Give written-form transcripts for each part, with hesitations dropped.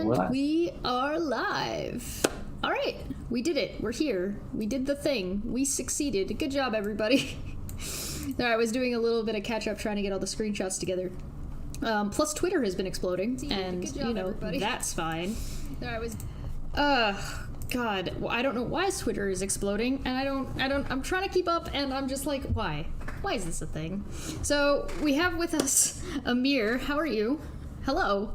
live. We are live. All right, we did it. We're here. We did the thing. We succeeded. Good job, everybody. I was doing a little bit of catch-up trying to get all the screenshots together. Plus, Twitter has been exploding, and, Good job, everybody. that's fine. I was... God, well, I don't know why Twitter is exploding, and I'm trying to keep up, and I'm just like, why? Why is this a thing? So, we have with us Amir. How are you? Hello.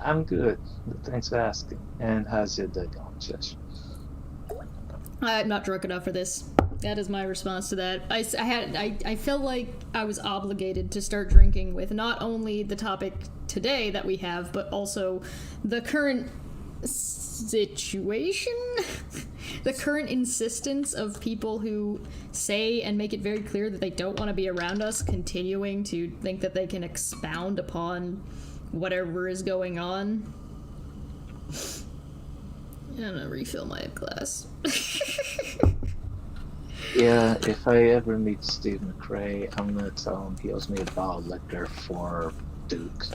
I'm good. Thanks for asking. And how's your day going, Josh? I'm not drunk enough for this. That is my response to that. I felt like I was obligated to start drinking with not only the topic today that we have, but also the current situation, the current insistence of people who say and make it very clear that they don't want to be around us, continuing to think that they can expound upon whatever is going on. I'm gonna refill my glass. Yeah, if I ever meet Steve McRae, I'm gonna tell him he owes me a bottle of liquor for Duke.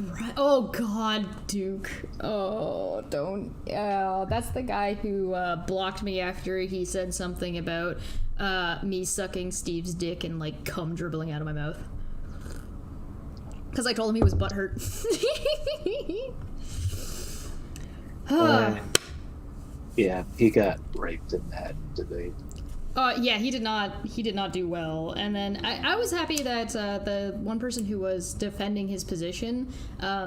Right. Oh God, Duke. Oh, don't. Yeah, that's the guy who blocked me after he said something about me sucking Steve's dick and like cum dribbling out of my mouth. Because I told him he was butthurt. Yeah, he got raped in that debate. Yeah, he did not do well. And then I was happy that the one person who was defending his position,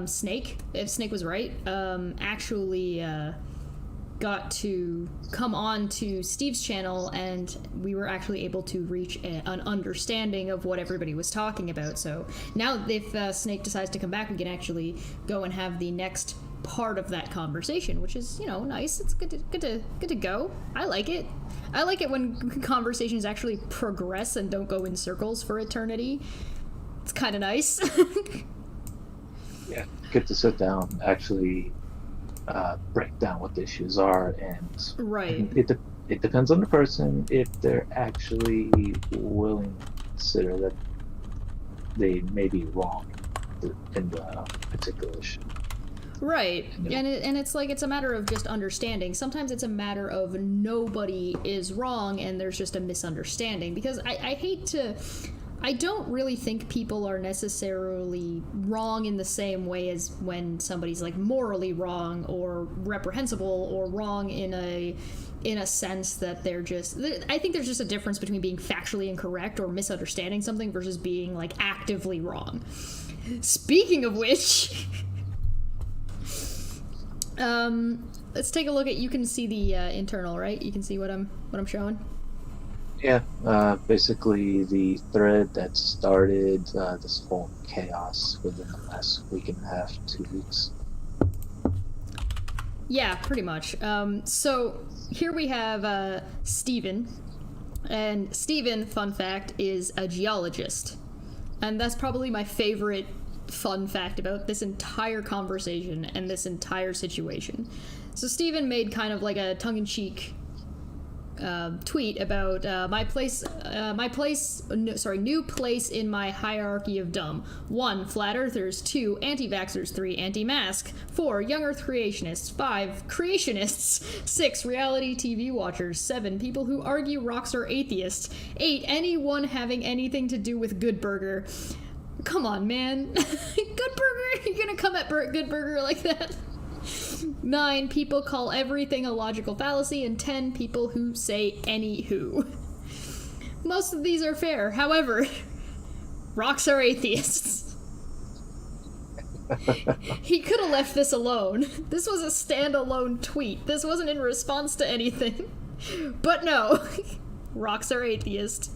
Snake, if Snake was right, actually got to come on to Steve's channel, and we were actually able to reach an understanding of what everybody was talking about. So now if Snake decides to come back, we can actually go and have the next part of that conversation, which is, you know, nice. It's good to go. I like it. I like it when conversations actually progress and don't go in circles for eternity. It's kind of nice. Yeah, good to sit down, actually break down what the issues are, and right. It depends on the person if they're actually willing to consider that they may be wrong in the particular issue. Right, and it's like, it's a matter of just understanding. Sometimes it's a matter of nobody is wrong and there's just a misunderstanding, because I don't really think people are necessarily wrong in the same way as when somebody's like morally wrong or reprehensible or wrong in a sense that they're just, I think there's just a difference between being factually incorrect or misunderstanding something versus being like actively wrong. Speaking of which, let's take a look at, you can see the internal, right? You can see what I'm showing? Yeah, basically the thread that started this whole chaos within the last week and a half, 2 weeks. Yeah, pretty much. So here we have Steven, and Steven, fun fact, is a geologist. And that's probably my favorite fun fact about this entire conversation and this entire situation. So Steven made kind of like a tongue-in-cheek tweet about new place in my hierarchy of dumb. 1, flat earthers. 2, anti-vaxxers. 3, anti-mask. 4, young earth creationists. 5, creationists. 6, reality TV watchers. 7, people who argue rocks are atheists. 8, anyone having anything to do with Good Burger. Come on, man. Good Burger? You're gonna come at Good Burger like that? 9, people call everything a logical fallacy, and 10, people who say anywho. Most of these are fair. However, rocks are atheists. He could have left this alone. This was a standalone tweet. This wasn't in response to anything. But no, rocks are atheists.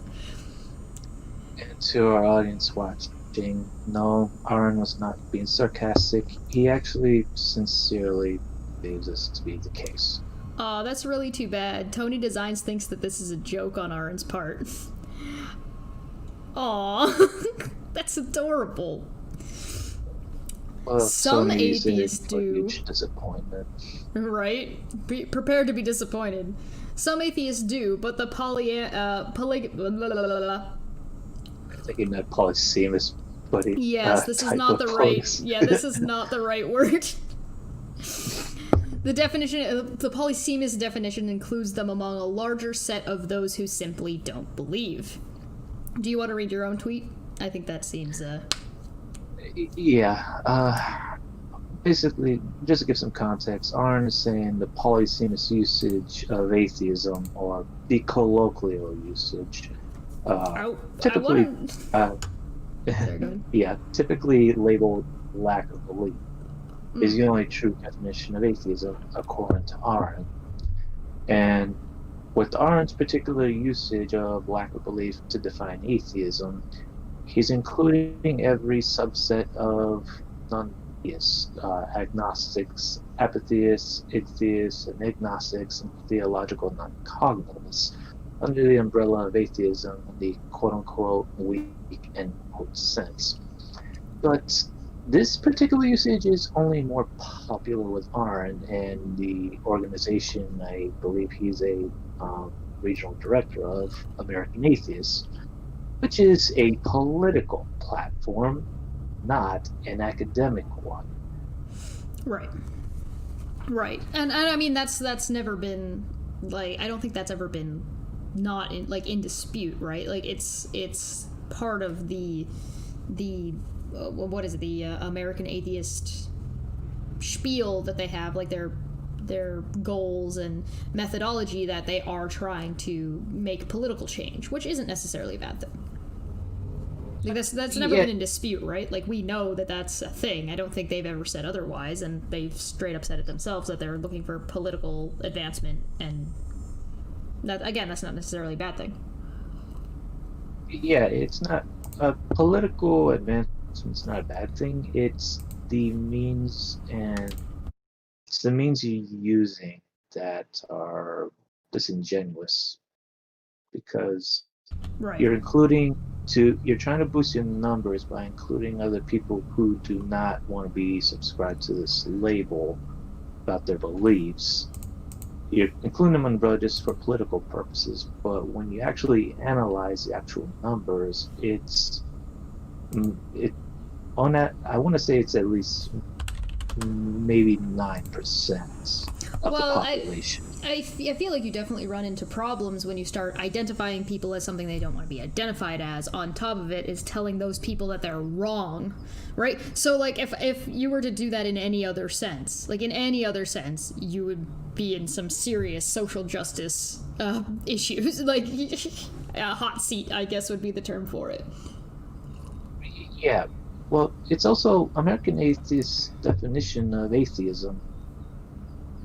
And to our audience watching, no, Aaron was not being sarcastic. He actually sincerely believes this to be the case. Aw, that's really too bad. Tony Designs thinks that this is a joke on Aaron's part. Aw, that's adorable. Well, Some Sony's atheists in for a do. huge disappointment. Right? Be prepared to be disappointed. Some atheists do, but the I think he meant polysemous, but yes, this is not the right. Yeah, this is not the right word. The definition, the polysemist definition, includes them among a larger set of those who simply don't believe. Do you want to read your own tweet? I think that seems. Yeah. Basically, just to give some context, Arn is saying the polysemist usage of atheism, or the colloquial usage, typically, typically labeled lack of belief, is the only true definition of atheism according to Arn. And with Arn's particular usage of lack of belief to define atheism, he's including every subset of non-theists, agnostics, apatheists, atheists, and agnostics, and theological non-cognitivists under the umbrella of atheism in the quote-unquote weak end-quote sense. But this particular usage is only more popular with Arn and the organization I believe he's a regional director of, American Atheists, which is a political platform, not an academic one. Right. And I mean that's never been, like, I don't think that's ever been not in dispute, right? Like it's part of the what is it, the American Atheist spiel that they have, like their goals and methodology, that they are trying to make political change, which isn't necessarily a bad thing. Like that's never been in dispute, right? Like, we know that that's a thing. I don't think they've ever said otherwise, and they've straight up said it themselves that they're looking for political advancement, and that, again, that's not necessarily a bad thing. Yeah, it's not a political advancement's not a bad thing. It's the means, and it's the means you're using that are disingenuous, because you're trying to boost your numbers by including other people who do not want to be subscribed to this label about their beliefs. You're including them on the just for political purposes, but when you actually analyze the actual numbers, I want to say it's at least maybe 9% of the population. I feel like you definitely run into problems when you start identifying people as something they don't want to be identified as. On top of it is telling those people that they're wrong, right? So, like, if you were to do that in any other sense, you would be in some serious social justice issues. Like, a hot seat, I guess, would be the term for it. Yeah. Well, it's also American Atheist definition of atheism.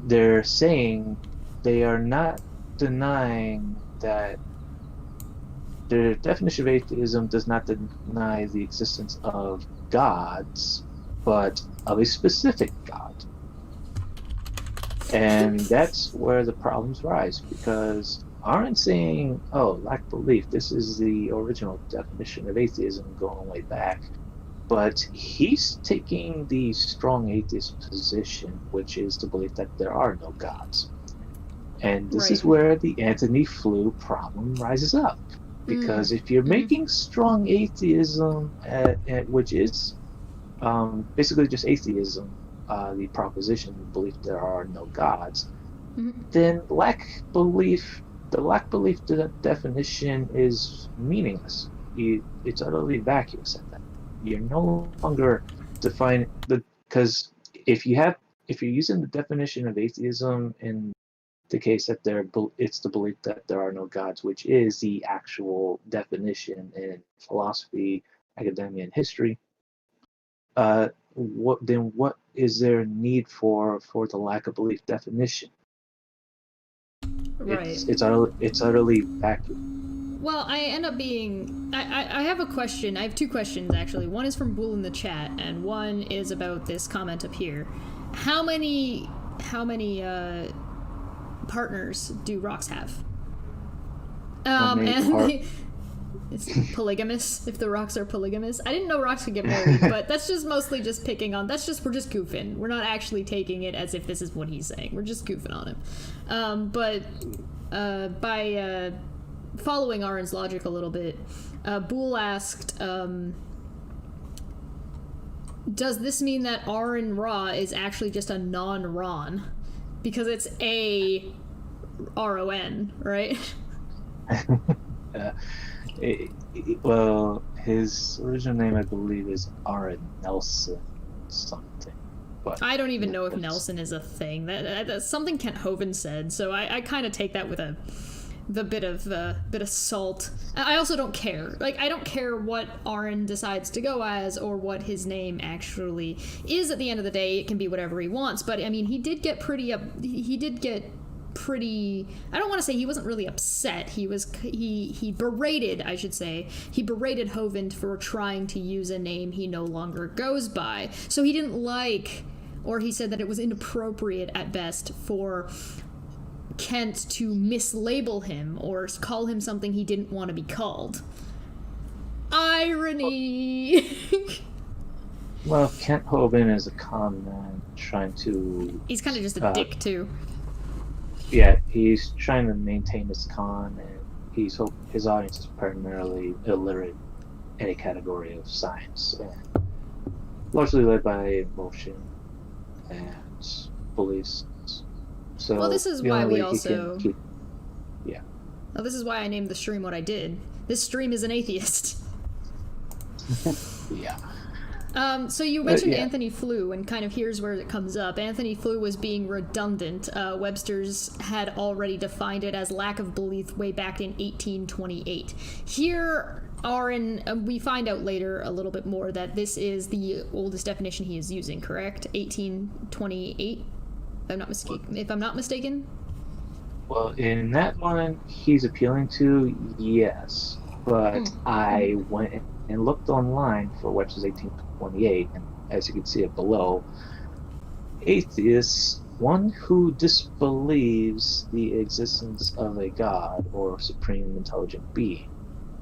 They're saying they are not denying that their definition of atheism does not deny the existence of gods, but of a specific God. And that's where the problems rise, because aren't saying, oh, lack belief, this is the original definition of atheism going way back. But he's taking the strong atheist position, which is the belief that there are no gods. And this is where the Antony Flew problem rises up. Because if you're making strong atheism, which is basically just atheism, the proposition, the belief there are no gods, then the lack belief definition is meaningless. It's utterly vacuous at that. You're no longer defining because if you're using the definition of atheism in the case that it's the belief that there are no gods, which is the actual definition in philosophy, academia, and history, what is there need for the lack of belief definition? Right. It's utterly vacuous. Well, I end up being... I have a question. I have two questions, actually. One is from Bull in the chat, and one is about this comment up here. How many partners do rocks have? It's polygamous, if the rocks are polygamous. I didn't know rocks could get married, but that's just mostly just picking on... we're just goofing. We're not actually taking it as if this is what he's saying. We're just goofing on him. By following Aaron's logic a little bit, Boole asked, does this mean that Aaron Ra is actually just a non-Ron? because it's A-R-O-N, right? Well, his original name, I believe, is Aaron Nelson something. But I don't even know if Nelson is a thing. That's something Kent Hovind said, so I kind of take that with a bit of salt. I also don't care. Like, I don't care what Aaron decides to go as or what his name actually is. At the end of the day, it can be whatever he wants. But I mean, he did get pretty I don't want to say he wasn't really upset. He berated, I should say. He berated Hovind for trying to use a name he no longer goes by. So he didn't like, or he said that it was inappropriate at best for Kent to mislabel him or call him something he didn't want to be called. Irony. Well, Kent Hovind is a con man trying to... He's kind of just a dick, too. Yeah, he's trying to maintain his con, and his audience is primarily illiterate in a category of science, and largely led by emotion and beliefs. So, well, this is why we also... Yeah. Well, this is why I named the stream what I did. This stream is an atheist. Yeah. So you mentioned Anthony Flew, and kind of here's where it comes up. Anthony Flew was being redundant. Webster's had already defined it as lack of belief way back in 1828. Here are we find out later a little bit more that this is the oldest definition he is using, correct? 1828, if I'm not mistaken? Well, in that one he's appealing to, yes. But I went and looked online for Webster's 1828, and as you can see it below, atheist, one who disbelieves the existence of a god or supreme intelligent being,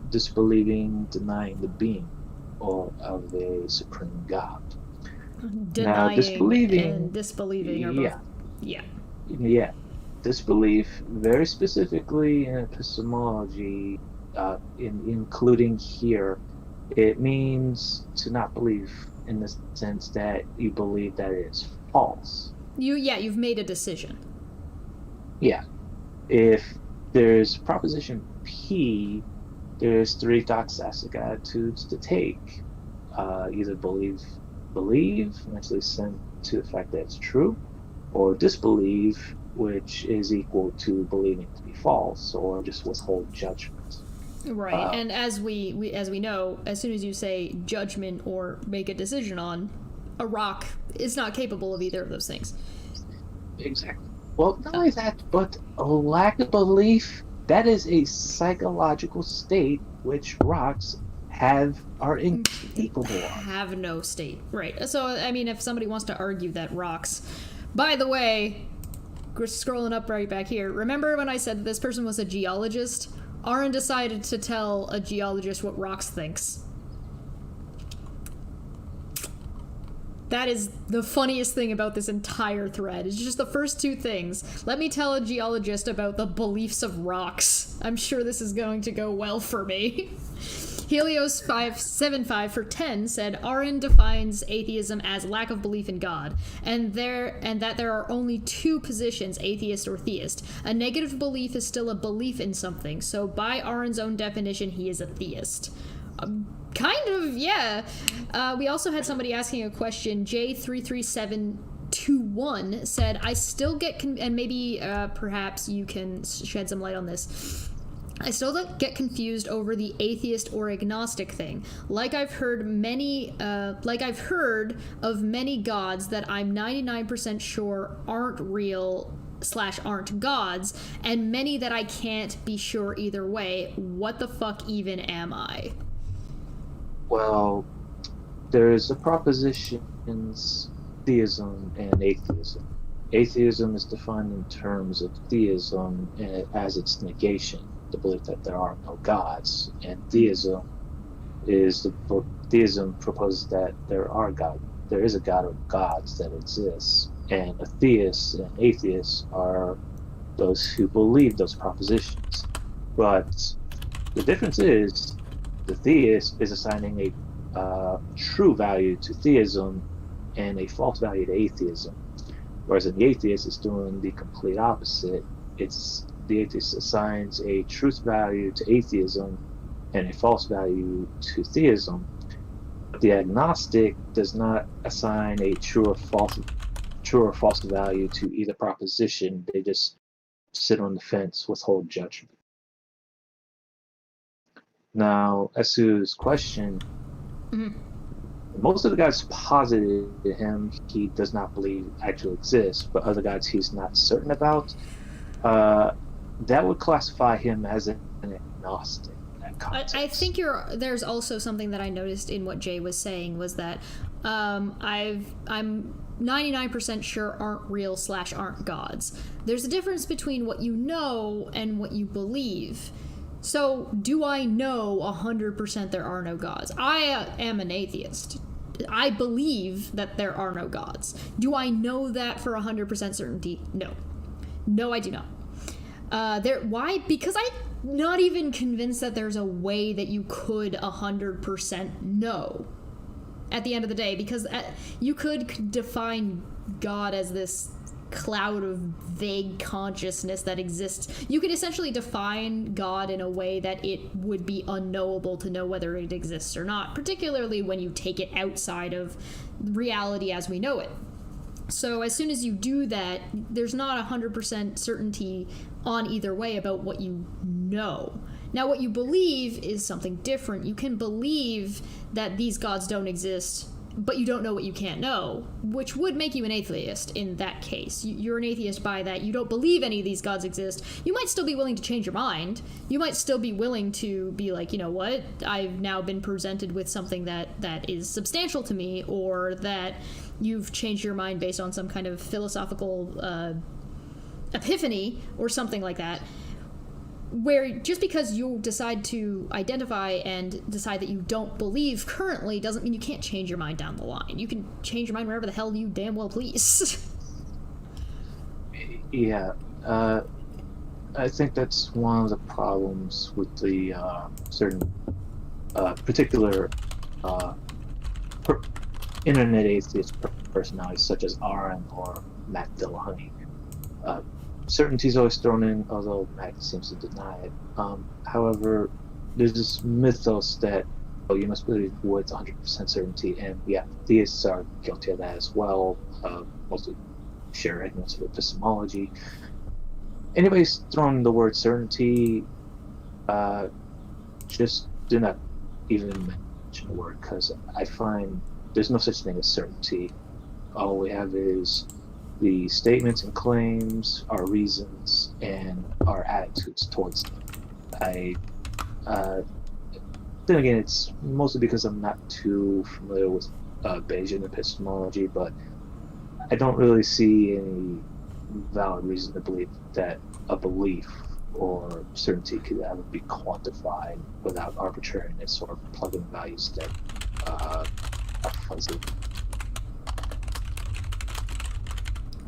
disbelieving, denying the being or of a supreme god. Denying now, disbelieving and disbelieving are both. Yeah. Disbelief, very specifically in epistemology, including here, it means to not believe in the sense that you believe that it is false. You've made a decision. Yeah. If there's proposition P, there's three doxastic attitudes to take. Either believe, eventually send to the fact that it's true, or disbelieve, which is equal to believing to be false, or just withhold judgment. Right, and as we know, as soon as you say judgment or make a decision on, a rock is not capable of either of those things. Exactly. Well, not only that, but a lack of belief, that is a psychological state which rocks are incapable of. Have no state. Right. So, I mean, if somebody wants to argue that rocks... By the way, scrolling up right back here, remember when I said this person was a geologist? Aaron decided to tell a geologist what rocks thinks. That is the funniest thing about this entire thread. It's just the first two things. Let me tell a geologist about the beliefs of rocks. I'm sure this is going to go well for me. Helios575 for 10 said Aaron defines atheism as lack of belief in God, and that there are only two positions, atheist or theist. A negative belief is still a belief in something, so by Aaron's own definition, he is a theist. Kind of, yeah. We also had somebody asking a question. J33721 said, I still get, and maybe perhaps you can shed some light on this. I still get confused over the atheist or agnostic thing. Like I've heard of many gods that I'm 99% sure aren't real / aren't gods, and many that I can't be sure either way. What the fuck even am I? Well, there's a propositions, theism and atheism. Atheism is defined in terms of theism as its negation, the belief that there are no gods, and theism proposes that there is a god of gods that exists, and a theist and atheist are those who believe those propositions. But the difference is the theist is assigning a true value to theism and a false value to atheism. Whereas in the atheist, it's doing the complete opposite. It's the atheist assigns a truth value to atheism and a false value to theism. But the agnostic does not assign a true or false value to either proposition. They just sit on the fence, withhold judgment. Now, as to his question, most of the guys posited him he does not believe actually exists, but other guys he's not certain about. That would classify him as an agnostic. I think there's also something that I noticed in what Jay was saying was that I'm 99% sure aren't real / aren't gods. There's a difference between what you know and what you believe. So, do I know 100% there are no gods? I am an atheist. I believe that there are no gods. Do I know that for 100% certainty? No. No, I do not. Why? Because I'm not even convinced that there's a way that you could 100% know at the end of the day, because you could define God as this cloud of vague consciousness that exists. You could essentially define God in a way that it would be unknowable to know whether it exists or not, particularly when you take it outside of reality as we know it. So as soon as you do that, there's not 100% certainty on either way about what you know. Now, what you believe is something different. You can believe that these gods don't exist, but you don't know what you can't know, which would make you an atheist in that case. You're an atheist by that. You don't believe any of these gods exist. You might still be willing to change your mind. You might still be willing to be like, you know what, I've now been presented with something that is substantial to me, or that you've changed your mind based on some kind of philosophical epiphany or something like that, where just because you decide to identify and decide that you don't believe currently doesn't mean you can't change your mind down the line. You can change your mind whenever the hell you damn well please. Yeah, I think that's one of the problems with the certain particular internet atheist personalities such as Aaron or Matt Dillahunty. Certainty is always thrown in, although Mac seems to deny it. However, there's this mythos that you must believe with 100% certainty, and yeah, theists are guilty of that as well. Mostly share ignorance of epistemology. Anybody's throwing the word certainty, just do not even mention the word, because I find there's no such thing as certainty. All we have is the statements and claims, our reasons, and our attitudes towards them. Then again, it's mostly because I'm not too familiar with Bayesian epistemology, but I don't really see any valid reason to believe that a belief or certainty could ever be quantified without arbitrariness or plugging values that are fuzzy.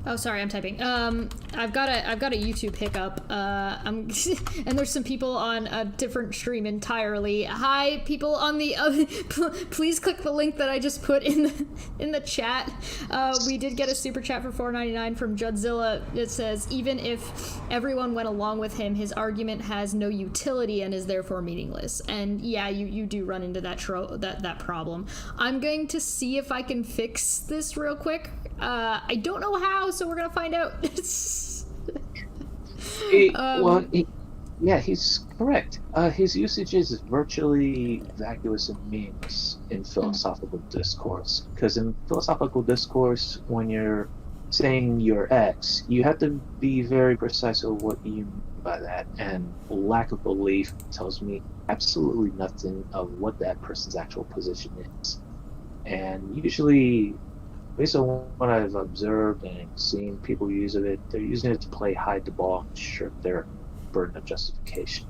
Oh, sorry, I'm typing. I've got a YouTube hiccup. And there's some people on a different stream entirely. Hi, people on the please click the link that I just put in the chat. We did get a super chat for $4.99 from Judzilla. It says, even if everyone went along with him, his argument has no utility and is therefore meaningless. And yeah, you do run into that problem. I'm going to see if I can fix this real quick. I don't know how, so we're gonna find out. He's correct. His usage is virtually vacuous and meaningless in philosophical discourse. Because in philosophical discourse, when you're saying you're X, you have to be very precise of what you mean by that. And lack of belief tells me absolutely nothing of what that person's actual position is. And usually, based on what I've observed and seen people use of it, they're using it to play hide the ball and shirk their burden of justification.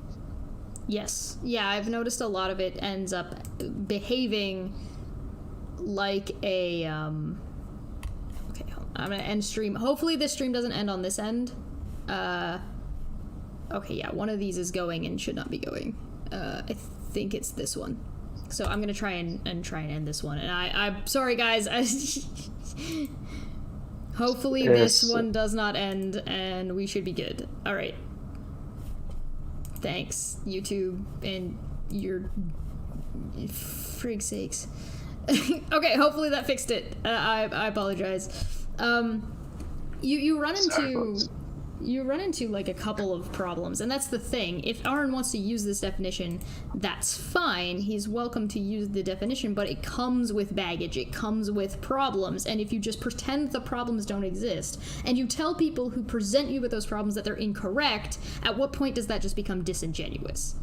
Yes. Yeah, I've noticed a lot of it ends up behaving like a... Okay, I'm going to end stream. Hopefully this stream doesn't end on this end. Okay, yeah, one of these is going and should not be going. I think it's this one. So I'm gonna try and end this one, and I'm sorry, guys. Hopefully this Yes. one does not end and we should be good. All right. Thanks, YouTube, and your frig sakes. Okay, hopefully that fixed it. I apologize. You run Sorry, into folks. you run into like a couple of problems, and that's the thing. If Aaron wants to use this definition, that's fine. He's welcome to use the definition, but it comes with baggage. It comes with problems, and if you just pretend the problems don't exist, and you tell people who present you with those problems that they're incorrect, at what point does that just become disingenuous?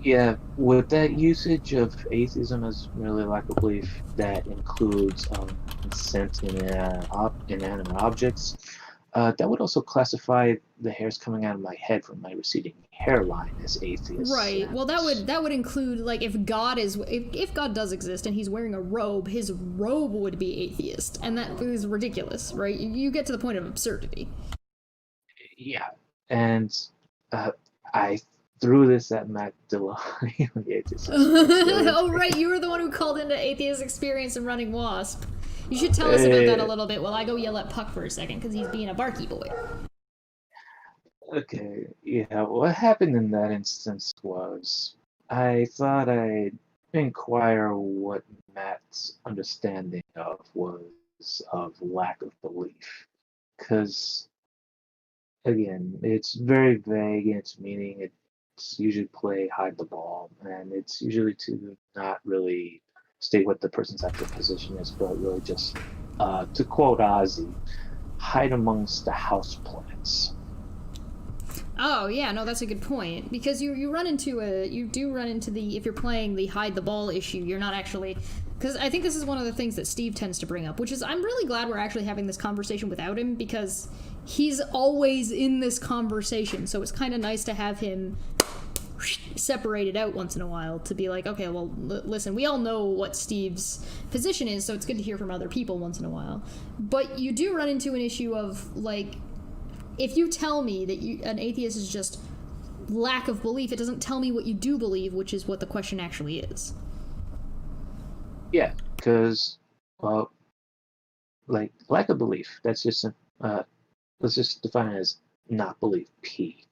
Yeah, with that usage of atheism as merely lack of belief that includes sentient inanimate objects, that would also classify the hairs coming out of my head from my receding hairline as atheists. Right. Well, that would include like if God does exist and he's wearing a robe, his robe would be atheist, and that is ridiculous, right? You get to the point of absurdity. Yeah, and I threw this at Matt Dillon, the atheist experience. Oh, right, you were the one who called into atheist experience and running Wasp. You should tell us about that a little bit while I go yell at Puck for a second because he's being a barky boy. Okay, yeah, what happened in that instance was I thought I'd inquire what Matt's understanding of was of lack of belief. Because, again, it's very vague in its meaning. It's usually play hide the ball, and it's usually to not really state what the person's actual position is, but really just, to quote Ozzy, hide amongst the houseplants. Oh yeah, no, that's a good point because you do run into the if you're playing the hide the ball issue, you're not actually because I think this is one of the things that Steve tends to bring up, which is I'm really glad we're actually having this conversation without him because he's always in this conversation, so it's kind of nice to have him separated out once in a while to be like, okay, well, listen, we all know what Steve's position is, so it's good to hear from other people once in a while. But you do run into an issue of like if you tell me that an atheist is just lack of belief, it doesn't tell me what you do believe, which is what the question actually is. Yeah, because, well, like lack of belief, that's just let's just define it as not belief. P.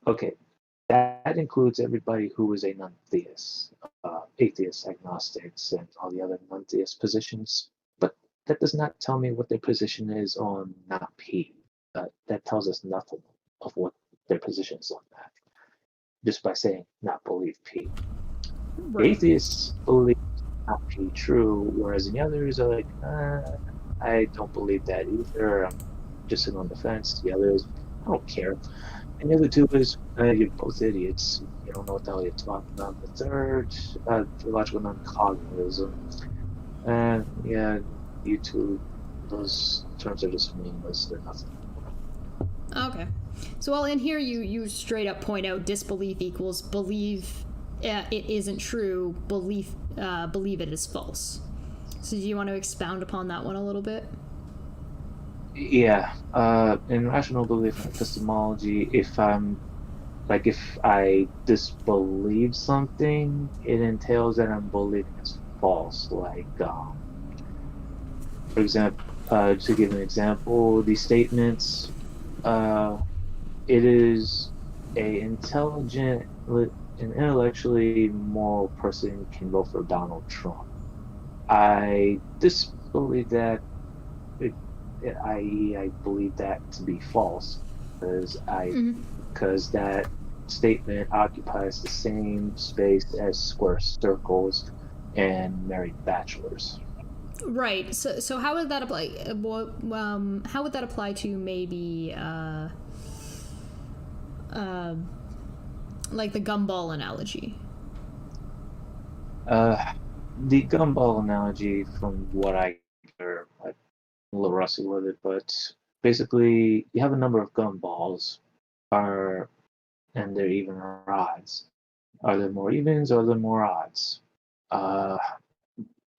Okay, that includes everybody who is a non-theist, atheists, agnostics, and all the other non-theist positions. But that does not tell me what their position is on not P. That tells us nothing of what their position is on that, just by saying not believe P. Right. Atheists believe not P true, whereas the others are like, I don't believe that either. I'm just sitting on the fence. The others, I don't care. And the other two is, you're both idiots. You don't know what the hell you're talking about. The third, theological non-cognitivism. And yeah, you two, those terms are just meaningless. They're nothing. Okay. So, well, in here you straight up point out disbelief equals believe it isn't true, believe it is false. So, do you want to expound upon that one a little bit? Yeah, in rational belief and epistemology, if I disbelieve something, it entails that I'm believing it's false. Like, for example, to give an example, the statements, uh, it is a intelligent, an intellectually moral person can vote for Donald Trump. I disbelieve that, it, i.e., I believe that to be false because Mm-hmm. that statement occupies the same space as square circles and married bachelors. Right. So how would that apply? How would that apply to maybe uh, like the gumball analogy? Uh, the gumball analogy, from what I'm a little rusty with it, but basically, you have a number of gumballs, are and they're even or odds. Are there more evens or are there more odds? Uh,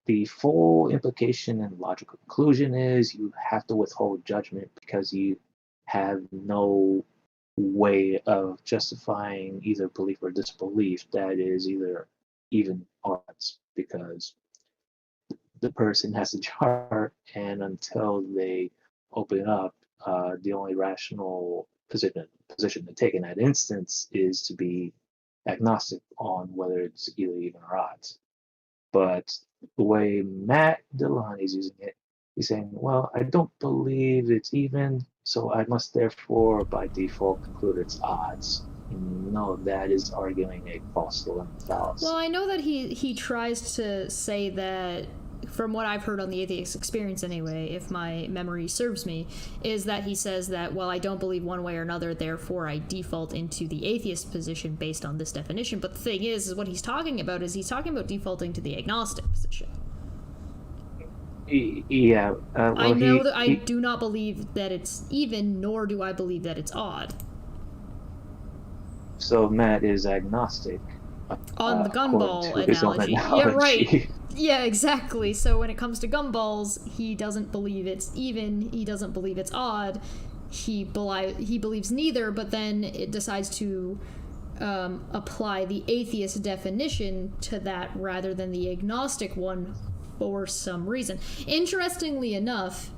the full implication and logical conclusion is you have to withhold judgment because you have no way of justifying either belief or disbelief that is either even odds because the person has a jar, and until they open it up, the only rational position to take in that instance is to be agnostic on whether it's either even or odds. But the way Matt Dillon is using it, he's saying, well, I don't believe it's even, so I must therefore by default conclude it's odds. No, that is arguing a false dilemma fallacy. Well, I know that he tries to say that, from what I've heard on the Atheist Experience anyway, if my memory serves me, is that he says that, well, I don't believe one way or another, therefore I default into the atheist position based on this definition. But the thing is what he's talking about defaulting to the agnostic position. Yeah. Well, I know that I do not believe that it's even, nor do I believe that it's odd. So Matt is agnostic. On the gumball analogy. Yeah, right. Yeah, exactly. So when it comes to gumballs, he doesn't believe it's even, he doesn't believe it's odd. He believes neither, but then it decides to apply the atheist definition to that rather than the agnostic one for some reason. Interestingly enough,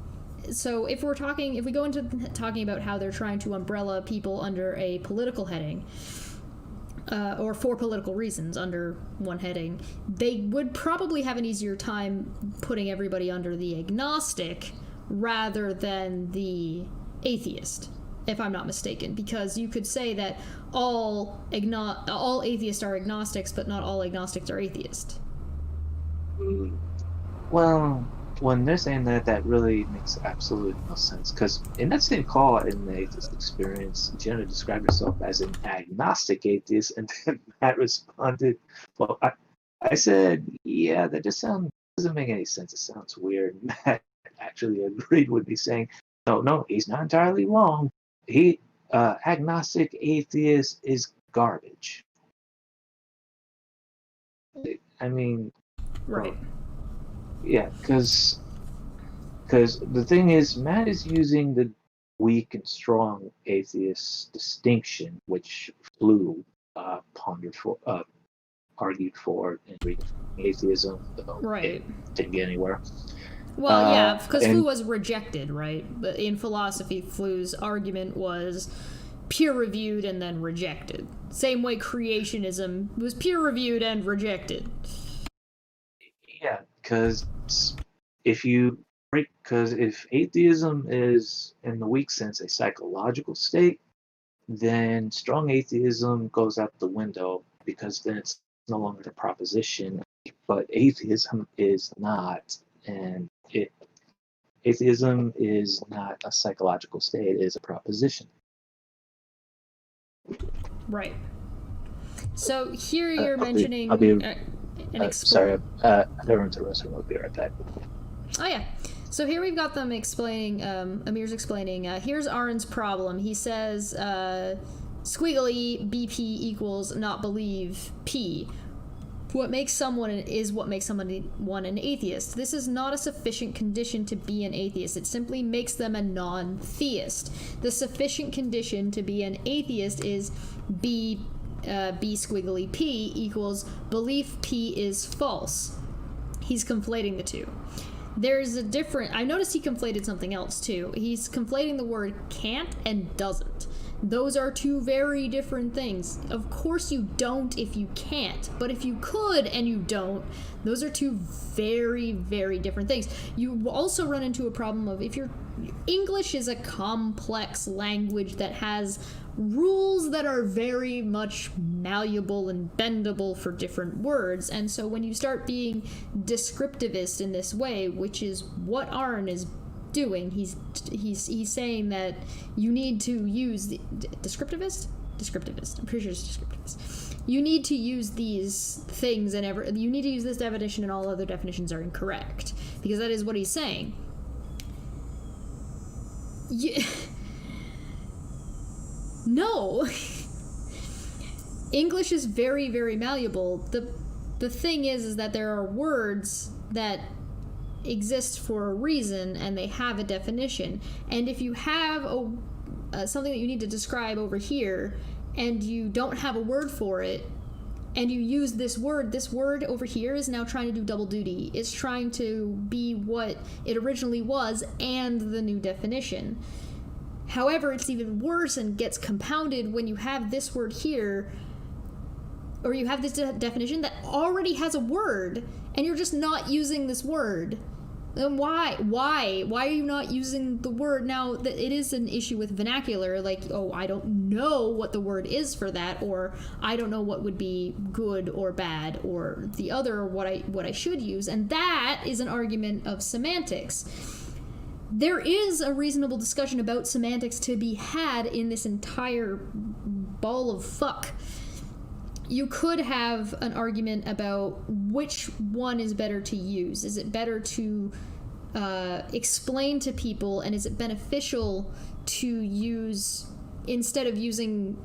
so if we go into talking about how they're trying to umbrella people under a political heading, or for political reasons under one heading, they would probably have an easier time putting everybody under the agnostic rather than the atheist, if I'm not mistaken, because you could say that all atheists are agnostics, but not all agnostics are atheists. Well, when they're saying that, that really makes absolutely no sense. Because in that same call in the Atheist Experience, Jenna described herself as an agnostic atheist, and then Matt responded, "Well, I said, yeah, that just doesn't make any sense. It sounds weird." Matt actually agreed with me, saying, "No, he's not entirely wrong. He agnostic atheist is garbage." I mean, right. Yeah, because the thing is, Matt is using the weak and strong atheist distinction, which Flew argued for in redefining atheism. Right. It didn't get anywhere. Well, yeah, because Flew was rejected, right? But in philosophy, Flew's argument was peer-reviewed and then rejected. Same way creationism was peer-reviewed and rejected. Yeah, because if atheism is, in the weak sense, a psychological state, then strong atheism goes out the window, because then it's no longer a proposition. But atheism is not, and atheism is not a psychological state; it is a proposition. Right. So here you're mentioning. Sorry, I don't want to restroom. I'll be right back. Oh yeah. So here we've got them explaining. Amir's explaining. Here's Aaron's problem. He says, "Squiggly BP equals not believe P. What makes someone an atheist. This is not a sufficient condition to be an atheist. It simply makes them a non-theist. The sufficient condition to be an atheist is B squiggly P equals belief P is false." He's conflating the two. There's a different... I noticed he conflated something else too. He's conflating the word can't and doesn't. Those are two very different things. Of course you don't if you can't, but if you could and you don't, those are two very, very different things. You also run into a problem of, if English is a complex language that has rules that are very much malleable and bendable for different words, and so when you start being descriptivist in this way, which is what Aaron is doing, he's saying that you need to use the descriptivist. I'm pretty sure it's descriptivist. You need to use these things, and you need to use this definition, and all other definitions are incorrect, because that is what he's saying. No. English is very, very malleable. The thing is that there are words that exist for a reason, and they have a definition. And if you have something that you need to describe over here, and you don't have a word for it, and you use this word over here is now trying to do double duty. It's trying to be what it originally was and the new definition. However, it's even worse and gets compounded when you have this word here, or you have this definition that already has a word, and you're just not using this word. Then why? Why are you not using the word? Now, it is an issue with vernacular, like, oh, I don't know what the word is for that, or I don't know what would be good or bad, or the other, or what I should use, and that is an argument of semantics. There is a reasonable discussion about semantics to be had in this entire ball of fuck. You could have an argument about which one is better to use. Is it better to explain to people, and is it beneficial to use, instead of using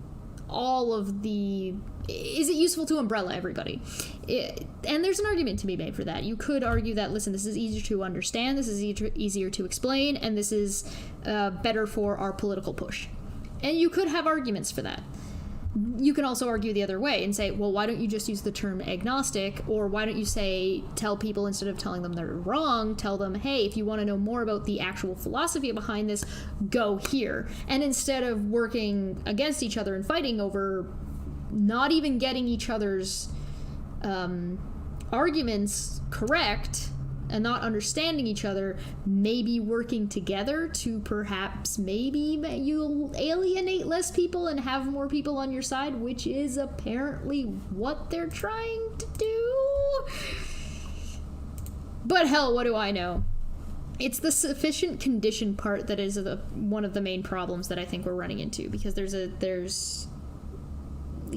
all of the... Is it useful to umbrella everybody? And there's an argument to be made for that. You could argue that, listen, this is easier to understand, this is easier to explain, and this is better for our political push. And you could have arguments for that. You can also argue the other way and say, well, why don't you just use the term agnostic, or why don't you tell people, instead of telling them they're wrong, tell them, hey, if you want to know more about the actual philosophy behind this, go here. And instead of working against each other and fighting over not even getting each other's arguments correct and not understanding each other, maybe working together to perhaps maybe you'll alienate less people and have more people on your side, which is apparently what they're trying to do. But hell, what do I know? It's the sufficient condition part that is one of the main problems that I think we're running into, because there's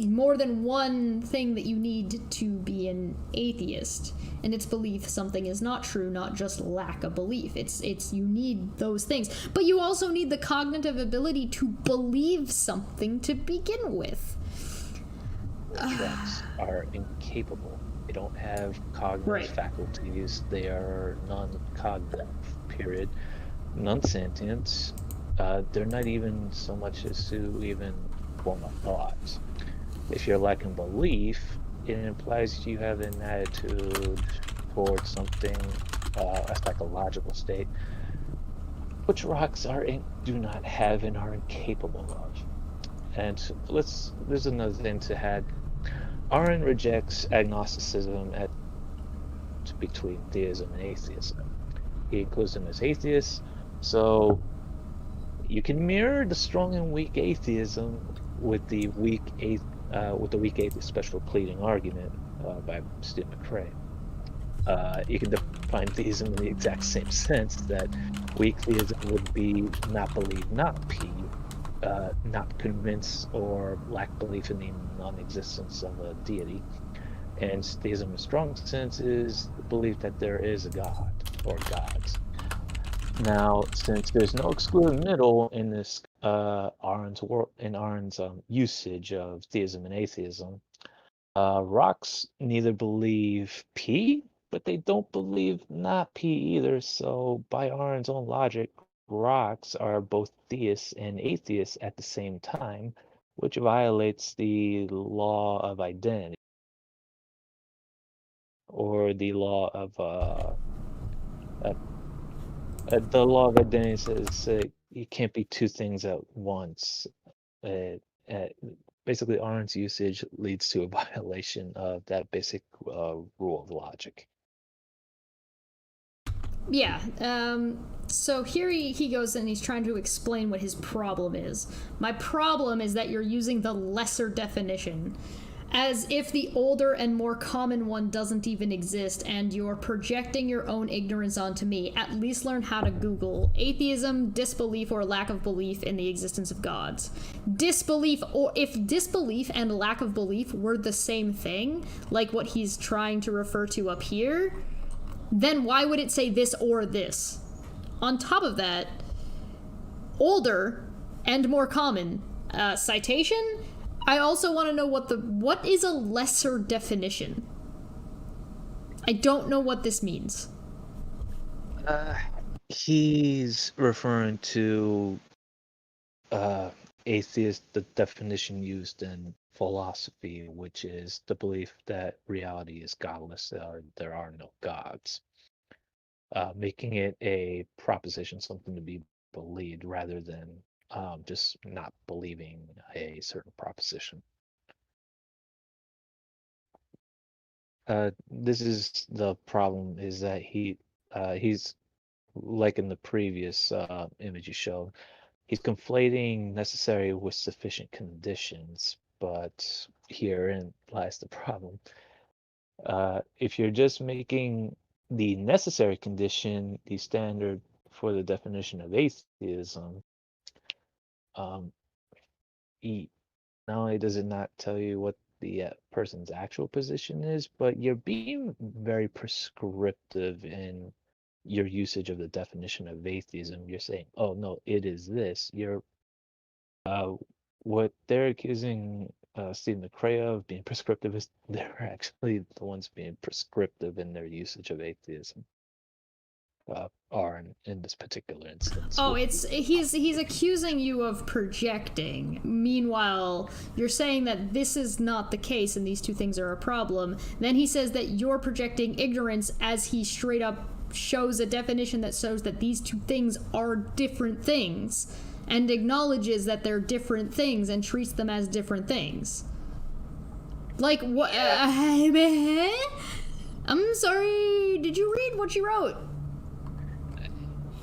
more than one thing that you need to be an atheist, and it's belief something is not true, not just lack of belief. It's you need those things, but you also need the cognitive ability to believe something to begin with. Drugs are incapable. They don't have cognitive faculties. They are non-cognitive, period. Non-sentient. They're not even so much as to even form a thought. If you're lacking belief, it implies you have an attitude towards something, a psychological state, which rocks do not have and are incapable of. And there's another thing to add. Arendt rejects agnosticism between theism and atheism. He includes them as atheists, so you can mirror the strong and weak atheism with the weak atheist special pleading argument by Steve McCrae. You can define theism in the exact same sense that weak theism would be not believe, not P, not convince or lack belief in the non-existence of a deity. And theism in strong sense is the belief that there is a God or gods. Now, since there's no excluded middle in this Arendt's usage of theism and atheism, rocks neither believe P, but they don't believe not P either. So, by Arendt's own logic, rocks are both theists and atheists at the same time, which violates the law of identity, or the law of the law of identity says you can't be two things at once. Basically, Arendt's usage leads to a violation of that basic rule of logic. Yeah. So here he goes and he's trying to explain what his problem is. My problem is that you're using the lesser definition, as if the older and more common one doesn't even exist, and you're projecting your own ignorance onto me. At least learn how to Google atheism, disbelief, or lack of belief in the existence of gods. Disbelief, or if disbelief and lack of belief were the same thing, like what he's trying to refer to up here, then why would it say this or this? On top of that, older and more common. Citation? I also want to know what is a lesser definition? I don't know what this means. He's referring to atheist, the definition used in philosophy, which is the belief that reality is godless, or there are no gods, making it a proposition, something to be believed, rather than just not believing a certain proposition. This is the problem: is that he's like in the previous image you showed. He's conflating necessary with sufficient conditions, but herein lies the problem. If you're just making the necessary condition the standard for the definition of atheism, um, not only does it not tell you what the person's actual position is, but you're being very prescriptive in your usage of the definition of atheism. You're saying, "Oh no, it is this." Uh, what they're accusing Steve McCrae of being prescriptive is they're actually the ones being prescriptive in their usage of atheism. Are in this particular instance. Oh, he's accusing you of projecting. Meanwhile, you're saying that this is not the case and these two things are a problem. Then he says that you're projecting ignorance as he straight up shows a definition that shows that these two things are different things and acknowledges that they're different things and treats them as different things. Like, what? I'm sorry, did you read what you wrote?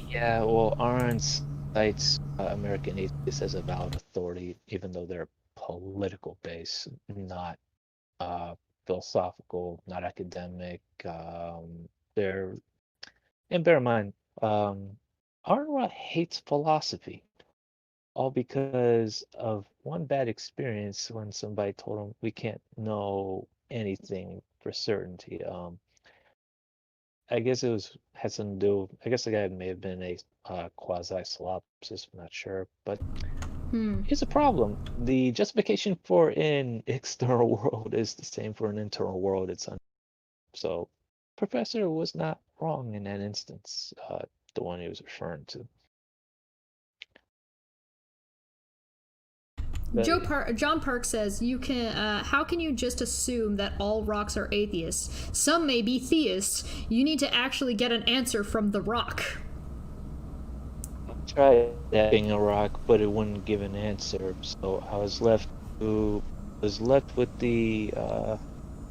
Yeah, well, Arendt cites American atheists as a valid authority, even though they're political based, not philosophical, not academic. They're, and bear in mind, Arendt hates philosophy, all because of one bad experience when somebody told him we can't know anything for certainty. I guess had something to do. I guess the guy may have been a quasi-solipsist. I'm not sure, but here's a problem: the justification for an external world is the same for an internal world. So, Professor was not wrong in that instance. The one he was referring to. John Park says, "You can. How can you just assume that all rocks are atheists? Some may be theists. You need to actually get an answer from the rock." I tried being a rock, but it wouldn't give an answer. So I was left with the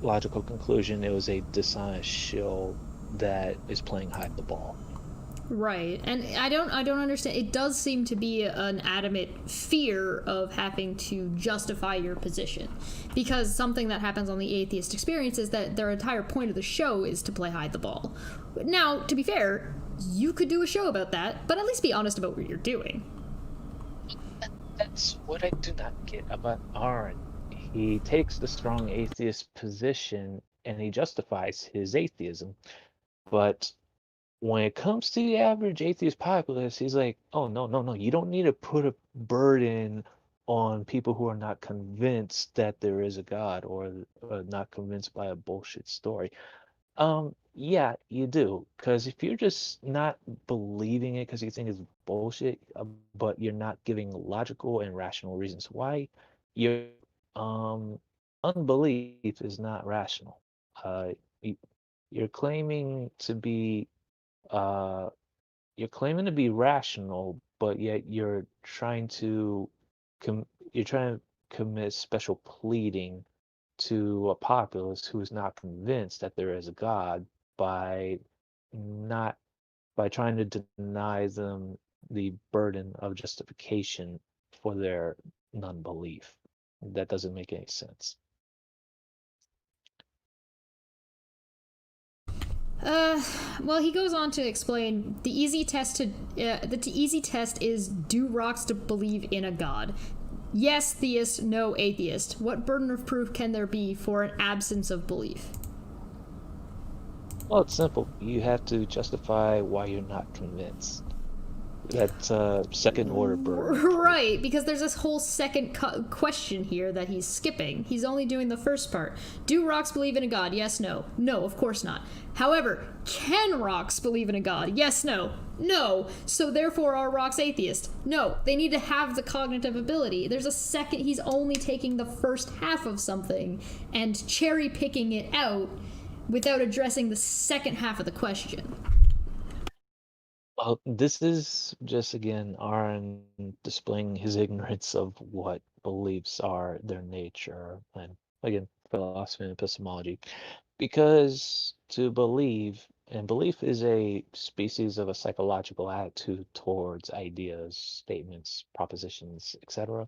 logical conclusion it was a dishonest shill that is playing hide the ball. Right, and I don't understand. It does seem to be an adamant fear of having to justify your position, because something that happens on the atheist experience is that their entire point of the show is to play hide the ball. Now, to be fair, you could do a show about that, but at least be honest about what you're doing. That's what I do not get about Arendt. He takes the strong atheist position and he justifies his atheism, but when it comes to the average atheist populace, he's like, oh, no, you don't need to put a burden on people who are not convinced that there is a God, or not convinced by a bullshit story. Yeah, you do, because if you're just not believing it because you think it's bullshit, but you're not giving logical and rational reasons why, your unbelief is not rational. You're claiming to be rational, but yet you're trying to commit special pleading to a populace who is not convinced that there is a God by trying to deny them the burden of justification for their non-belief. That doesn't make any sense. Well, he goes on to explain the easy test is, do rocks to believe in a god? Yes, theist, no atheist. What burden of proof can there be for an absence of belief? Well, it's simple. You have to justify why you're not convinced. That's second order burden. Right, because there's this whole second question here that he's skipping. He's only doing the first part. Do rocks believe in a god? Yes, no. No, of course not. However, can rocks believe in a god? Yes, no. No. So therefore are rocks atheist? No. They need to have the cognitive ability. There's a second, he's only taking the first half of something and cherry picking it out without addressing the second half of the question. Well, this is just again Aaron displaying his ignorance of what beliefs are, their nature, and again, philosophy and epistemology. Because to believe, and belief is a species of a psychological attitude towards ideas, statements, propositions, etc.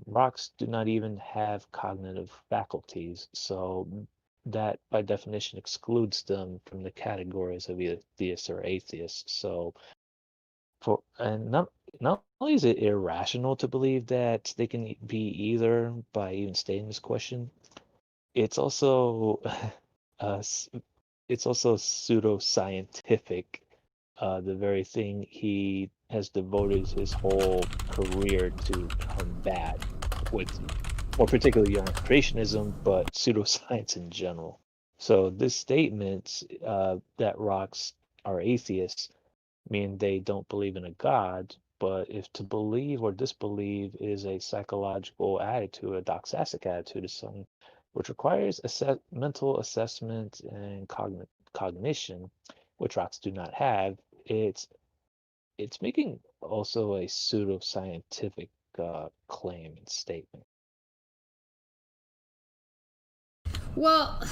Rocks do not even have cognitive faculties, so that by definition excludes them from the categories of either theist or atheist. So for and not only is it irrational to believe that they can be either by even stating this question, it's also uh, s- it's also pseudoscientific. The very thing he has devoted his whole career to combat, with more particularly on creationism, but pseudoscience in general. So this statement that rocks are atheists mean they don't believe in a god, but if to believe or disbelieve is a psychological attitude, a doxastic attitude, is something which requires mental assessment and cognition, which rocks do not have, it's making also a pseudoscientific claim and statement. Well,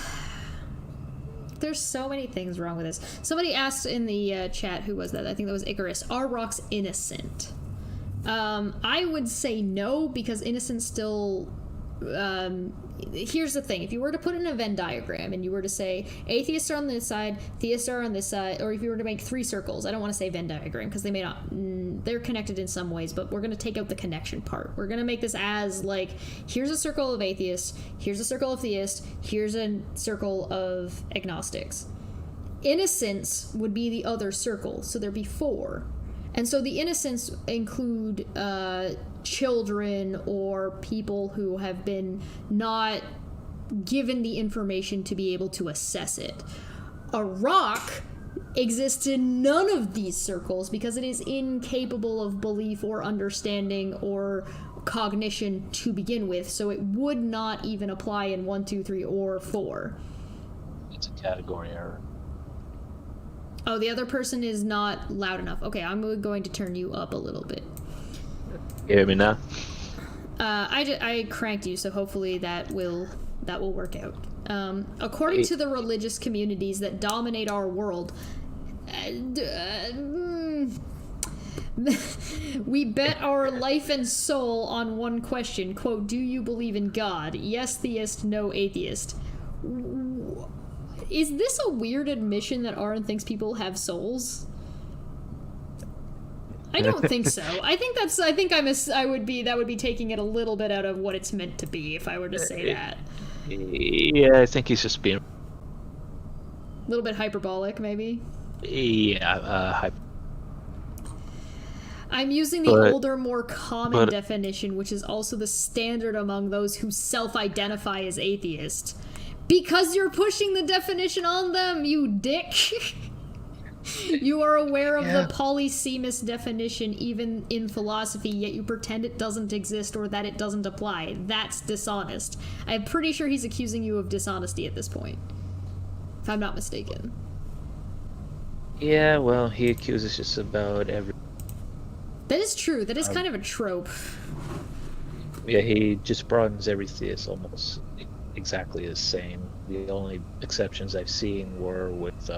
there's so many things wrong with this. Somebody asked in the chat, who was that? I think that was Icarus. Are rocks innocent? I would say no, because innocence still. Here's the thing: if you were to put in a Venn diagram and you were to say atheists are on this side, theists are on this side, or if you were to make 3 circles, I don't want to say Venn diagram because they may not. They're connected in some ways, but we're going to take out the connection part. We're going to make this as like, here's a circle of atheists, here's a circle of theists, here's a circle of agnostics. Innocence would be the other circle, so there'd be 4. And so the innocents include children or people who have been not given the information to be able to assess it. A rock exists in none of these circles because it is incapable of belief or understanding or cognition to begin with, so it would not even apply in 1, 2, 3, or 4. It's a category error. Oh, the other person is not loud enough. Okay, I'm going to turn you up a little bit. You hear me now? I cranked you, so hopefully that will work out. According to the religious communities that dominate our world, we bet our life and soul on one question. Quote, do you believe in God? Yes, theist, no atheist. Is this a weird admission that Aaron thinks people have souls? I don't think so. That would be taking it a little bit out of what it's meant to be if I were to say that. Yeah, I think he's just being A little bit hyperbolic, maybe. Yeah, I'm using the older, more common definition, which is also the standard among those who self-identify as atheist. Because you're pushing the definition on them, you dick. You are aware of the polysemous definition even in philosophy, yet you pretend it doesn't exist or that it doesn't apply. That's dishonest. I'm pretty sure he's accusing you of dishonesty at this point, if I'm not mistaken. Yeah, well, he accuses just about every... That is true. That is kind of a trope. Yeah, he just broadens every theist almost exactly the same. The only exceptions I've seen were with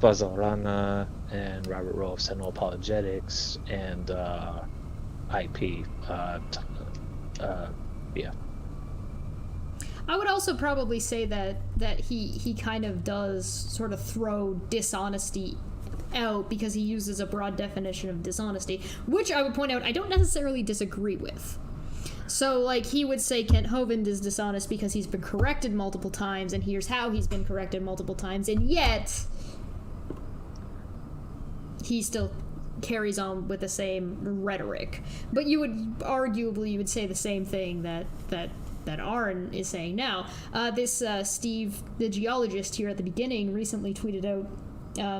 Fazal Rana and Robert Rowe of Sentinel Apologetics and IP. Yeah. I would also probably say that he kind of does sort of throw dishonesty out because he uses a broad definition of dishonesty, which I would point out I don't necessarily disagree with. So, like, he would say Kent Hovind is dishonest because he's been corrected multiple times, and here's how he's been corrected multiple times, and yet he still carries on with the same rhetoric. But you would say the same thing that Aaron is saying now. This Steve, the geologist here at the beginning, recently tweeted out